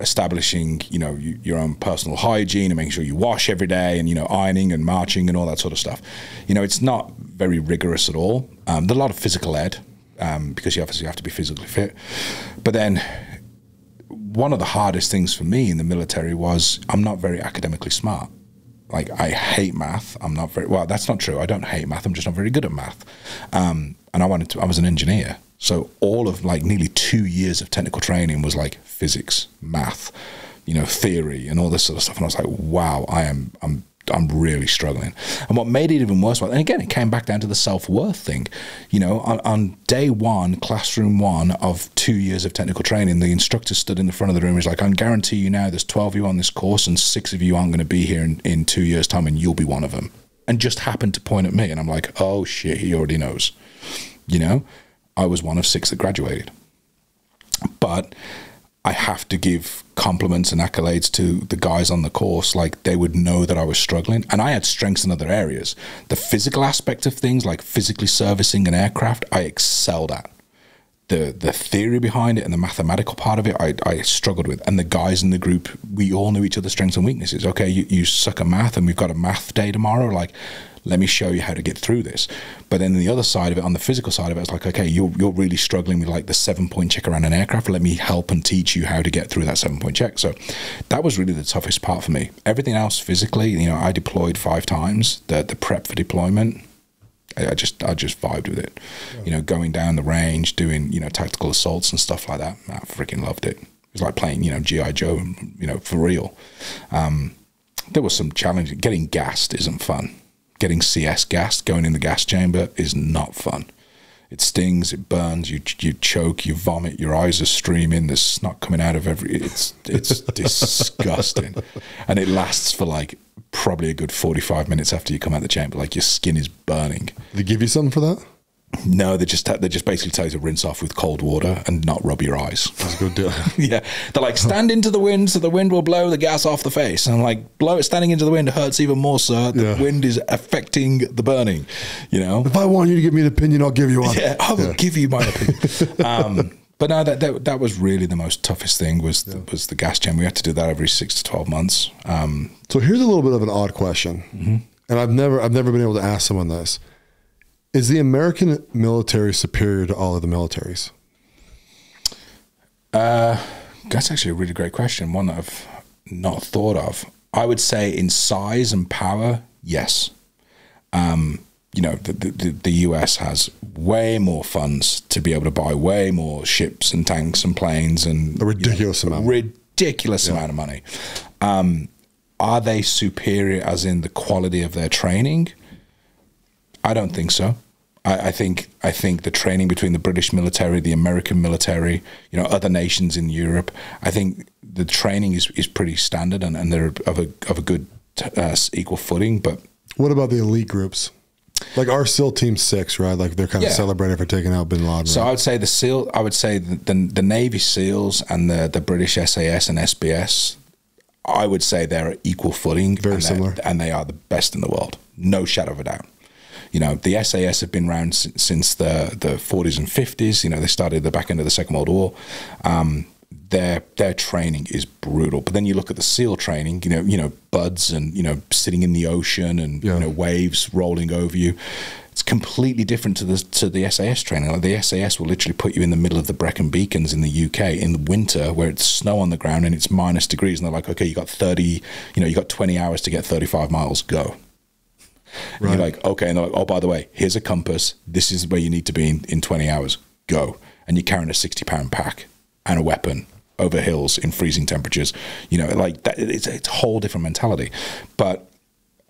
establishing your own personal hygiene and making sure you wash every day, and ironing and marching and all that sort of stuff. It's not very rigorous at all. There's a lot of physical ed because you obviously have to be physically fit. But then one of the hardest things for me in the military was I'm not very academically smart. Like, I hate math. Well, that's not true. I don't hate math. I'm just not very good at math. And I was an engineer. So all of like nearly 2 years of technical training was like physics, math, theory and all this sort of stuff. And I was like, wow, I'm really struggling. And what made it even worse was, and again, it came back down to the self-worth thing. On day one, classroom one of 2 years of technical training, the instructor stood in the front of the room and was like, I can guarantee you now there's 12 of you on this course and 6 of you aren't going to be here in 2 years' time, and you'll be one of them. And just happened to point at me. And I'm like, oh shit, he already knows. I was one of 6 that graduated. But I have to give compliments and accolades to the guys on the course. Like, they would know that I was struggling, and I had strengths in other areas. The physical aspect of things, like physically servicing an aircraft, I excelled at. The theory behind it and the mathematical part of it, I struggled with. And the guys in the group, we all knew each other's strengths and weaknesses. Okay, you suck at math, and we've got a math day tomorrow. Like, let me show you how to get through this. But then the other side of it, on the physical side of it, it's like, okay, you're really struggling with like the 7-point check around an aircraft. Let me help and teach you how to get through that 7-point check. So that was really the toughest part for me. Everything else physically, I deployed 5 times. The prep for deployment, I just vibed with it. Yeah. Going down the range, doing, tactical assaults and stuff like that. I freaking loved it. It was like playing, G.I. Joe, for real. There was some challenging. Getting gassed isn't fun. Getting CS gassed, going in the gas chamber, is not fun. It stings, it burns, you choke, you vomit, your eyes are streaming, there's snot coming out of it's disgusting. And it lasts for like probably a good 45 minutes after you come out the chamber. Like, your skin is burning. Did they give you something for that? No, they just basically tell you to rinse off with cold water and not rub your eyes. That's a good deal. Yeah, they're like, stand into the wind so the wind will blow the gas off the face. And I'm like, standing into the wind hurts even more, sir. The wind is affecting the burning. If I want you to give me an opinion, I'll give you one. Yeah, I will give you my opinion. But no, that was really the most toughest thing was the gas chamber. We had to do that every 6 to 12 months. So here's a little bit of an odd question, and I've never been able to ask someone this. Is the American military superior to all of the militaries? That's actually a really great question, one that I've not thought of. I would say in size and power, yes. The US has way more funds to be able to buy way more ships and tanks and planes and a ridiculous amount of money. Are they superior as in the quality of their training? I don't think so. I think the training between the British military, the American military, other nations in Europe, I think the training is pretty standard and they're of a good equal footing. But what about the elite groups? Like our SEAL Team 6, right? Like they're kind of celebrating for taking out Bin Laden. So right? I would say the Navy SEALs and the British SAS and SBS, I would say they're at equal footing. Very similar. And they are the best in the world. No shadow of a doubt. The SAS have been around since the 40s and 50s. They started at the back end of the Second World War. Their training is brutal. But then you look at the SEAL training, buds and, sitting in the ocean and, waves rolling over you. It's completely different to the SAS training. Like the SAS will literally put you in the middle of the Brecon Beacons in the UK in the winter where it's snow on the ground and it's minus degrees. And they're like, okay, you got 20 hours to get 35 miles, go. Right. You're like, okay, and they're like, oh, by the way, here's a compass. This is where you need to be in 20 hours. Go. And you're carrying a 60-pound pack and a weapon over hills in freezing temperatures. Like that. It's a whole different mentality. But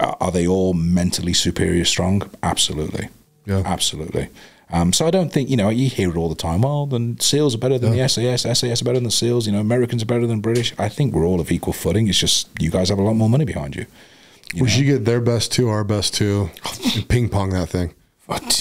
are they all mentally superior strong? Absolutely. Yeah. Absolutely. So I don't think, you hear it all the time. Well, then SEALs are better than the SAS. SAS are better than the SEALs. Americans are better than British. I think we're all of equal footing. It's just you guys have a lot more money behind you. We should get their best two, our best two, and ping pong that thing.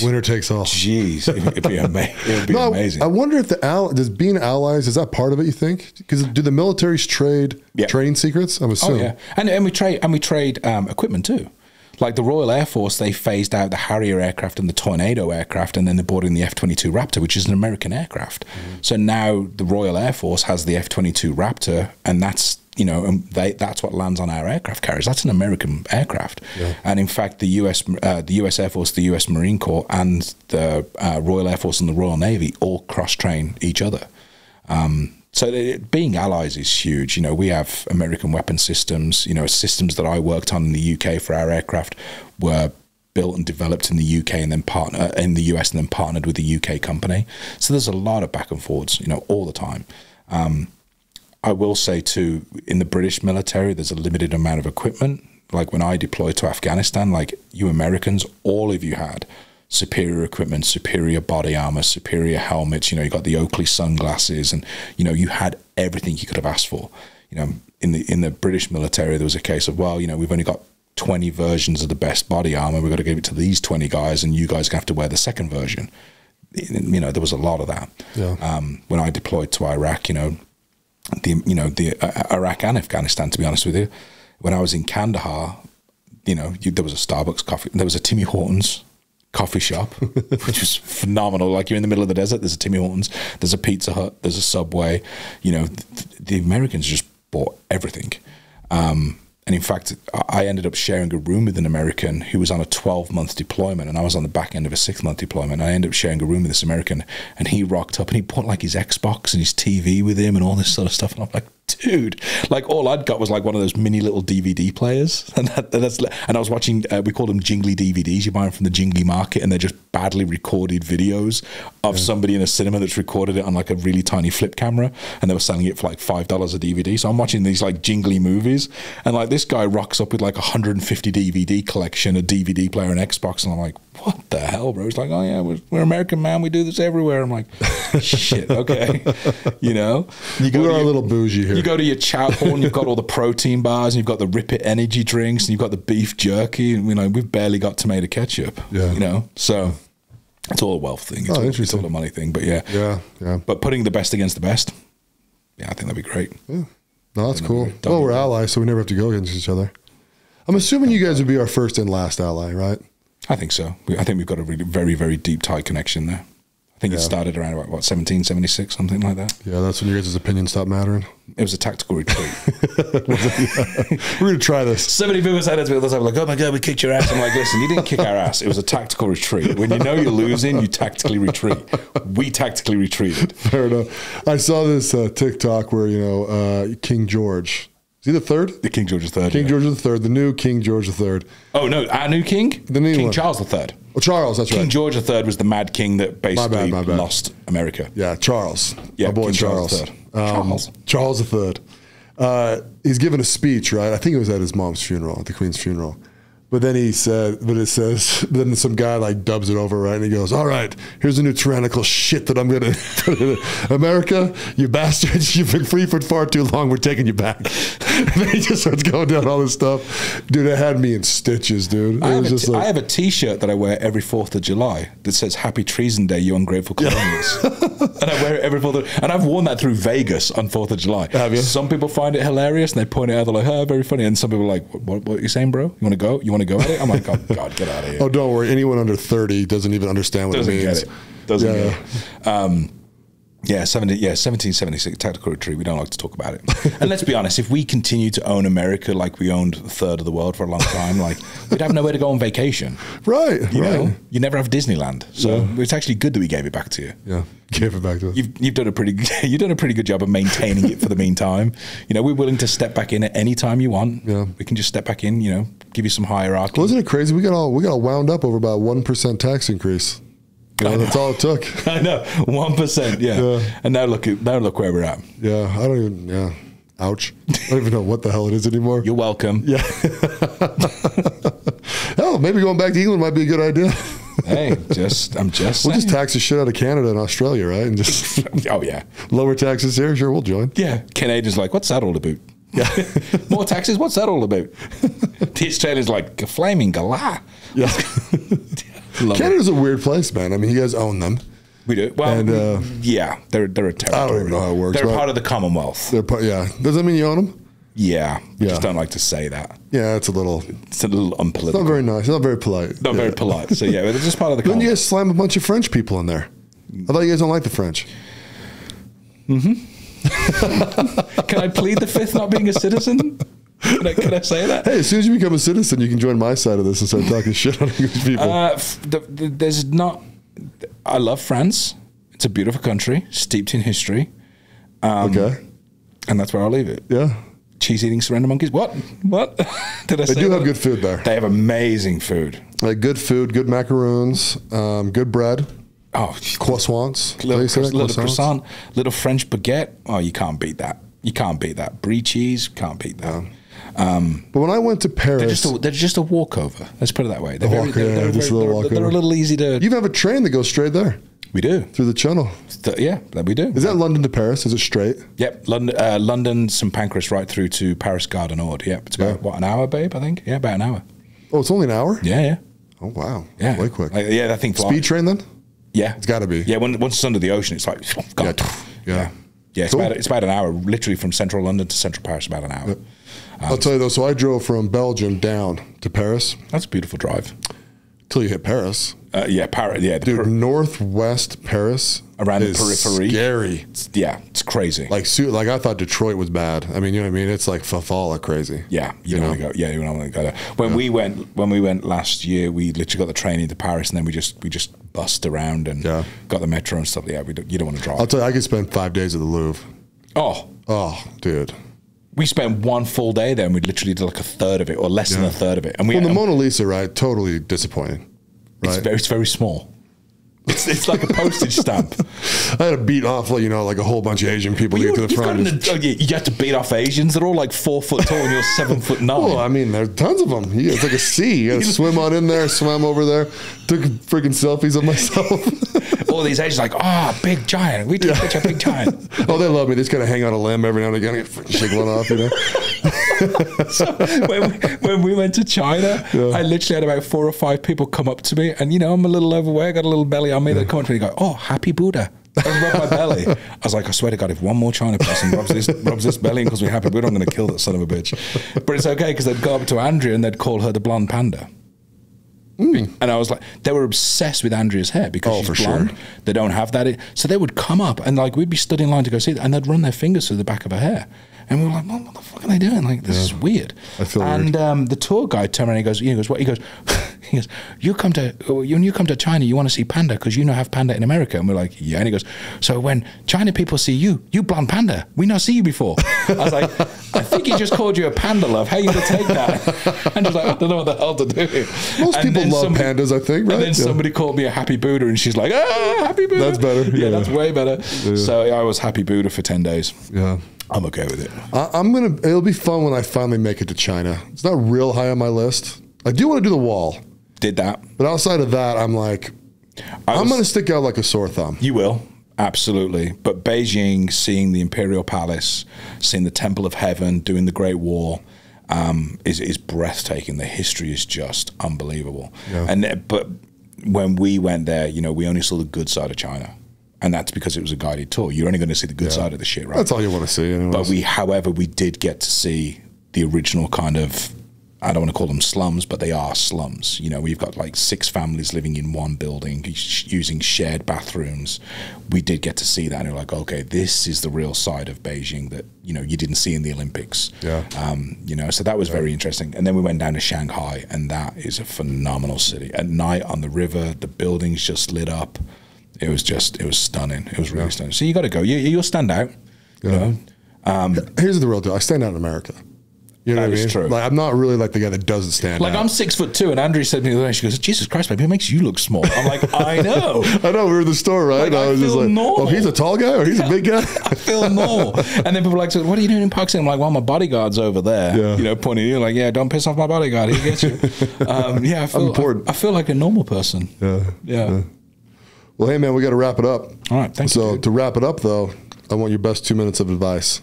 Winner takes all. Jeez, it'd be amazing. It would be amazing. I wonder if does being allies, is that part of it, you think? Because do the militaries trade training secrets? I'm assuming. Oh, yeah. And we trade equipment too. Like the Royal Air Force, they phased out the Harrier aircraft and the Tornado aircraft, and then they brought in the F-22 Raptor, which is an American aircraft. So now the Royal Air Force has the F-22 Raptor, and that's that's what lands on our aircraft carriers. That's an American aircraft. Yeah. And in fact, the US Air Force, the US Marine Corps, and the Royal Air Force and the Royal Navy all cross-train each other. So being allies is huge. We have American weapon systems. Systems that I worked on in the UK for our aircraft were built and developed in the UK and then in the US and then partnered with the UK company. So there's a lot of back and forwards, you know, all the time. I will say too, in the British military, there's a limited amount of equipment. Like when I deployed to Afghanistan, like you Americans, all of you had superior equipment, superior body armor, superior helmets. You know, you got the Oakley sunglasses, and you know, you had everything you could have asked for. You know, in the British military, there was a case of, well, you know, we've only got 20 versions of the best body armor. We've got to give it to these 20 guys, and you guys have to wear the second version. You know, there was a lot of that. Yeah. When I deployed to Iraq, the Iraq and Afghanistan, to be honest with you, when I was in Kandahar, you know, there was a Starbucks coffee, there was a Timmy Hortons coffee shop, which was phenomenal. Like, you're in the middle of the desert, there's a Timmy Hortons, there's a Pizza Hut, there's a Subway. You know, the Americans just bought everything. And in fact, I ended up sharing a room with an American who was on a 12-month deployment, and I was on the back end of a 6-month deployment. I ended up sharing a room with this American, and he rocked up and he put like his Xbox and his TV with him and all this sort of stuff. And I'm like, dude, like all I'd got was like one of those mini little DVD players. And I was watching, we called them jingly DVDs. You buy them from the jingly market, and they're just badly recorded videos of somebody in a cinema that's recorded it on like a really tiny flip camera, and they were selling it for like $5 a DVD. So I'm watching these like jingly movies, and like this guy rocks up with like 150 DVD collection, a DVD player, and Xbox, and I'm like, what the hell, bro? He's like, oh yeah, we're American, man, we do this everywhere. I'm like, shit, okay. You know, We're a little bougie here. You go to your chow hall and you've got all the protein bars, and you've got the Rip It energy drinks, and you've got the beef jerky, and you know, we've barely got tomato ketchup. Yeah. You know, so it's all a wealth thing. It's all a money thing. But yeah. But putting the best against the best, yeah, I think that'd be great. Yeah. No, that's cool. Well, we're allies, so we never have to go against each other. I'm assuming you guys would be our first and last ally, right? I think so. I think we've got a really very, very deep, tight connection there. I think it started around about, 1776, something like that. Yeah, that's when your guys' opinions stopped mattering. It was a tactical retreat. We're going to try this. So many people said it to me all the time, like, oh my God, we kicked your ass. I'm like, listen, you didn't kick our ass. It was a tactical retreat. When you know you're losing, you tactically retreat. We tactically retreated. Fair enough. I saw this TikTok where, you know, King George, is he the third? The King George III. King George III, the new King George III. Oh, no, our new king? The new King one. Charles III. Oh, Charles, that's right. King George III was the mad king that basically My bad. lost America. Yeah, Charles. Yeah, my boy King Charles. Charles III. He's given a speech, right? I think it was at his mom's funeral, at the Queen's funeral. But then he said, then some guy like dubs it over, right? And he goes, all right, here's a new tyrannical shit that I'm going to put in America, you bastards, you've been free for far too long, we're taking you back. And then he just starts going down all this stuff. Dude, it had me in stitches, dude. I have a T-shirt that I wear every 4th of July that says Happy Treason Day, you ungrateful colonials. And I wear it every 4th of, and I've worn that through Vegas on 4th of July. Have you? Some people find it hilarious and they point it out, they're like, oh, very funny. And some people are like, what are you saying, bro? You want to go? You want to go at it? I'm like, oh, God, get out of here. Oh, don't worry. Anyone under 30 doesn't even understand what it means. Doesn't get it. 1776 tactical retreat. We don't like to talk about it. And let's be honest, if we continue to own America like we owned a third of the world for a long time, like we'd have nowhere to go on vacation. Right. You know, you never have Disneyland. So it's actually good that we gave it back to you. Yeah, gave it back to us. You've done a pretty good job of maintaining it for the meantime. You know, we're willing to step back in at any time you want. Yeah, we can just step back in. You know, give you some hierarchy. Wasn't it crazy? We got all wound up over about 1% tax increase. You know, that's all it took. I know, 1%. Yeah. And now look where we're at. Yeah, I don't even. Yeah, ouch. I don't even know what the hell it is anymore. You're welcome. Yeah. Hell, maybe going back to England might be a good idea. Hey, I'm just We'll just tax the shit out of Canada and Australia, right? And just oh yeah, lower taxes here. Sure, we'll join. Yeah, Canadians like, what's that all about? Yeah, more taxes. What's that all about? The Australians like a flaming galah. Yeah. Canada's a weird place, man. I mean, you guys own them. We do. Well, and, yeah, they're a territory. I don't even know how it works. They're part of the Commonwealth. Yeah. Does that mean you own them? Yeah. We just don't like to say that. Yeah, it's a little unpolitical. It's not very nice. It's not very polite. Not very polite. So yeah, it's just part of the Commonwealth. Then you guys slam a bunch of French people in there. I thought you guys don't like the French. Mm-hmm. Can I plead the fifth not being a citizen? Can I say that? Hey, as soon as you become a citizen, you can join my side of this and start talking shit on English people. There's not. I love France. It's a beautiful country, steeped in history. Okay. And that's where I'll leave it. Yeah. cheese-eating surrender monkeys. What? Did I say They do that? have good food there. They have amazing food. Like good food, good macaroons, good bread, Oh, croissants. little, How you say that? little Croissants? croissant, little French baguette. Oh, you can't beat that. You can't beat that. Brie cheese, can't beat that. But when I went to Paris, They're just a walkover. Let's put it that way. They're Just a little walkover. they're a little easy to. you have a train that goes straight there We do. through the channel. Yeah, that we do. Is that London to Paris? Is it straight? Yep, London, St Pancras, right through to Paris Gare du Nord. Yep, it's about what, an hour, babe? I think. Yeah, about an hour. Oh, it's only an hour? Yeah. Oh, wow. Yeah. Way quick. Yeah, that thing flies. Speed train then? Yeah, It's got to be. Yeah, once it's under the ocean, it's like gone. Yeah. Yeah, Cool. it's about an hour, literally from central London to central Paris, about an hour. I'll tell you though, so I drove from Belgium down to Paris That's a beautiful drive. till you hit Paris. Yeah, Paris. Yeah, Dude, northwest Paris Around the is periphery. scary. it's crazy. Like I thought Detroit was bad. I mean, you know what I mean? It's like Fafala crazy. Yeah, you don't want to go. Yeah, you don't want to go there. When we went last year, we literally got the train into Paris, and then we just bussed around and got the metro and stuff. Yeah, you don't want to drive. I'll tell you, I could spend 5 days at the Louvre. Oh, Dude. we spent one full day there, and we literally did like a third of it, or less than a third of it. And Well, the Mona Lisa, right? Totally disappointing. Right? it's very small. It's like a postage stamp. I had to beat off, like, like a whole bunch of Asian people to get to the front. You have to beat off Asians. They're all like 4 foot tall, and you're 7'9". Well, I mean, there's tons of them. It's like a sea. You got to swim on in there, swam over there, took freaking selfies of myself. All these Asians like, big giant. We take such a big giant. Oh, they love me. They just kind of hang on a limb every now and again, and shake one off, So when we went to China, I literally had about 4 or 5 people come up to me, and I'm a little overweight, I got a little belly on me. They come up to me and go, "Oh, happy Buddha." I rub my belly. I was like, I swear to God, if one more China person rubs this belly and calls me happy Buddha, I'm going to kill that son of a bitch. But it's okay, because they'd go up to Andrea and they'd call her the blonde panda. And I was like, they were obsessed with Andrea's hair because she's blonde. Sure. They don't have that. So they would come up and like we'd be stood in line to go see it, and they'd run their fingers through the back of her hair. And we were like, well, what the fuck are they doing? Like, this is weird. I feel weird. And the tour guide turned around and he goes, what? He goes, when you come to China, you want to see panda because you have panda in America. And we're like, yeah. And he goes, so when China people see you blonde panda, we not see you before. I was like, I think he just called you a panda, love. How are you going to take that? And she's like, I don't know what the hell to do. Most people love pandas, I think, right? And then somebody called me a happy Buddha, and she's like, happy Buddha. That's better. Yeah, that's way better. Yeah. So I was happy Buddha for 10 days. Yeah. I'm okay with it. It'll be fun when I finally make it to China. It's not real high on my list. I do want to do the wall. Did that. But outside of that, I'm like, I'm going to stick out like a sore thumb. You will. Absolutely. But Beijing, seeing the Imperial Palace, seeing the Temple of Heaven, doing the Great Wall, is breathtaking. The history is just unbelievable. Yeah. But when we went there, we only saw the good side of China. And that's because it was a guided tour. You're only going to see the good side of the shit, right? That's all you want to see. Anyways. But however, we did get to see the original kind of, I don't want to call them slums, but they are slums. We've got like 6 families living in one building using shared bathrooms. We did get to see that, and you're like, okay, this is the real side of Beijing that you didn't see in the Olympics. Yeah. So that was very interesting. And then we went down to Shanghai, and that is a phenomenal city. At night on the river, the buildings just lit up. It was stunning. It was really stunning. So you got to go. You'll stand out. Here's the real deal. I stand out in America. You know what I mean? True. Like, I'm not really like the guy that doesn't stand out. Like, I'm 6'2", and Andrea said to me the other day, she goes, Jesus Christ, baby, it makes you look small. I'm like, I know. I know, we were in the store, right? Like, I was just like, normal. oh, he's a tall guy or he's a big guy? I feel normal. And then people are like, so what are you doing in Pakistan? I'm like, well, my bodyguard's over there. Pointing at you like, yeah, don't piss off my bodyguard. He gets you. I feel like a normal person. Yeah. Well, hey, man, we got to wrap it up. All right, thank you. So to wrap it up, though, I want your best 2 minutes of advice.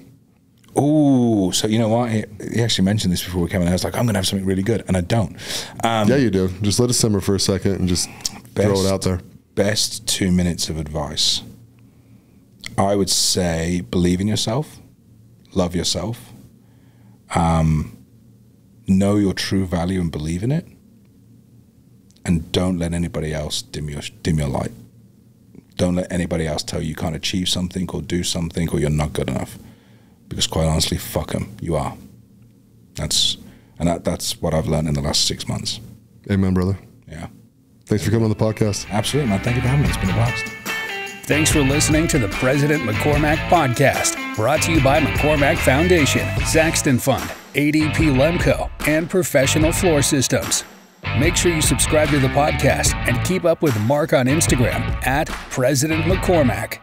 Ooh, so you know what? He actually mentioned this before we came in. I was like, I'm going to have something really good, and I don't. Yeah, you do. Just let it simmer for a second and just throw it out there. Best 2 minutes of advice. I would say believe in yourself, love yourself, know your true value and believe in it, and don't let anybody else dim your light. Don't let anybody else tell you can't achieve something or do something or you're not good enough. Because quite honestly, fuck them. You are. That's what I've learned in the last 6 months. Amen, brother. Yeah. Thanks for coming on the podcast. Absolutely, man. Thank you for having me. It's been a blast. Thanks for listening to the President McCormack Podcast. Brought to you by McCormack Foundation, Saxton Fund, ADP Lemco, and Professional Floor Systems. Make sure you subscribe to the podcast and keep up with Mark on Instagram @President McCormack.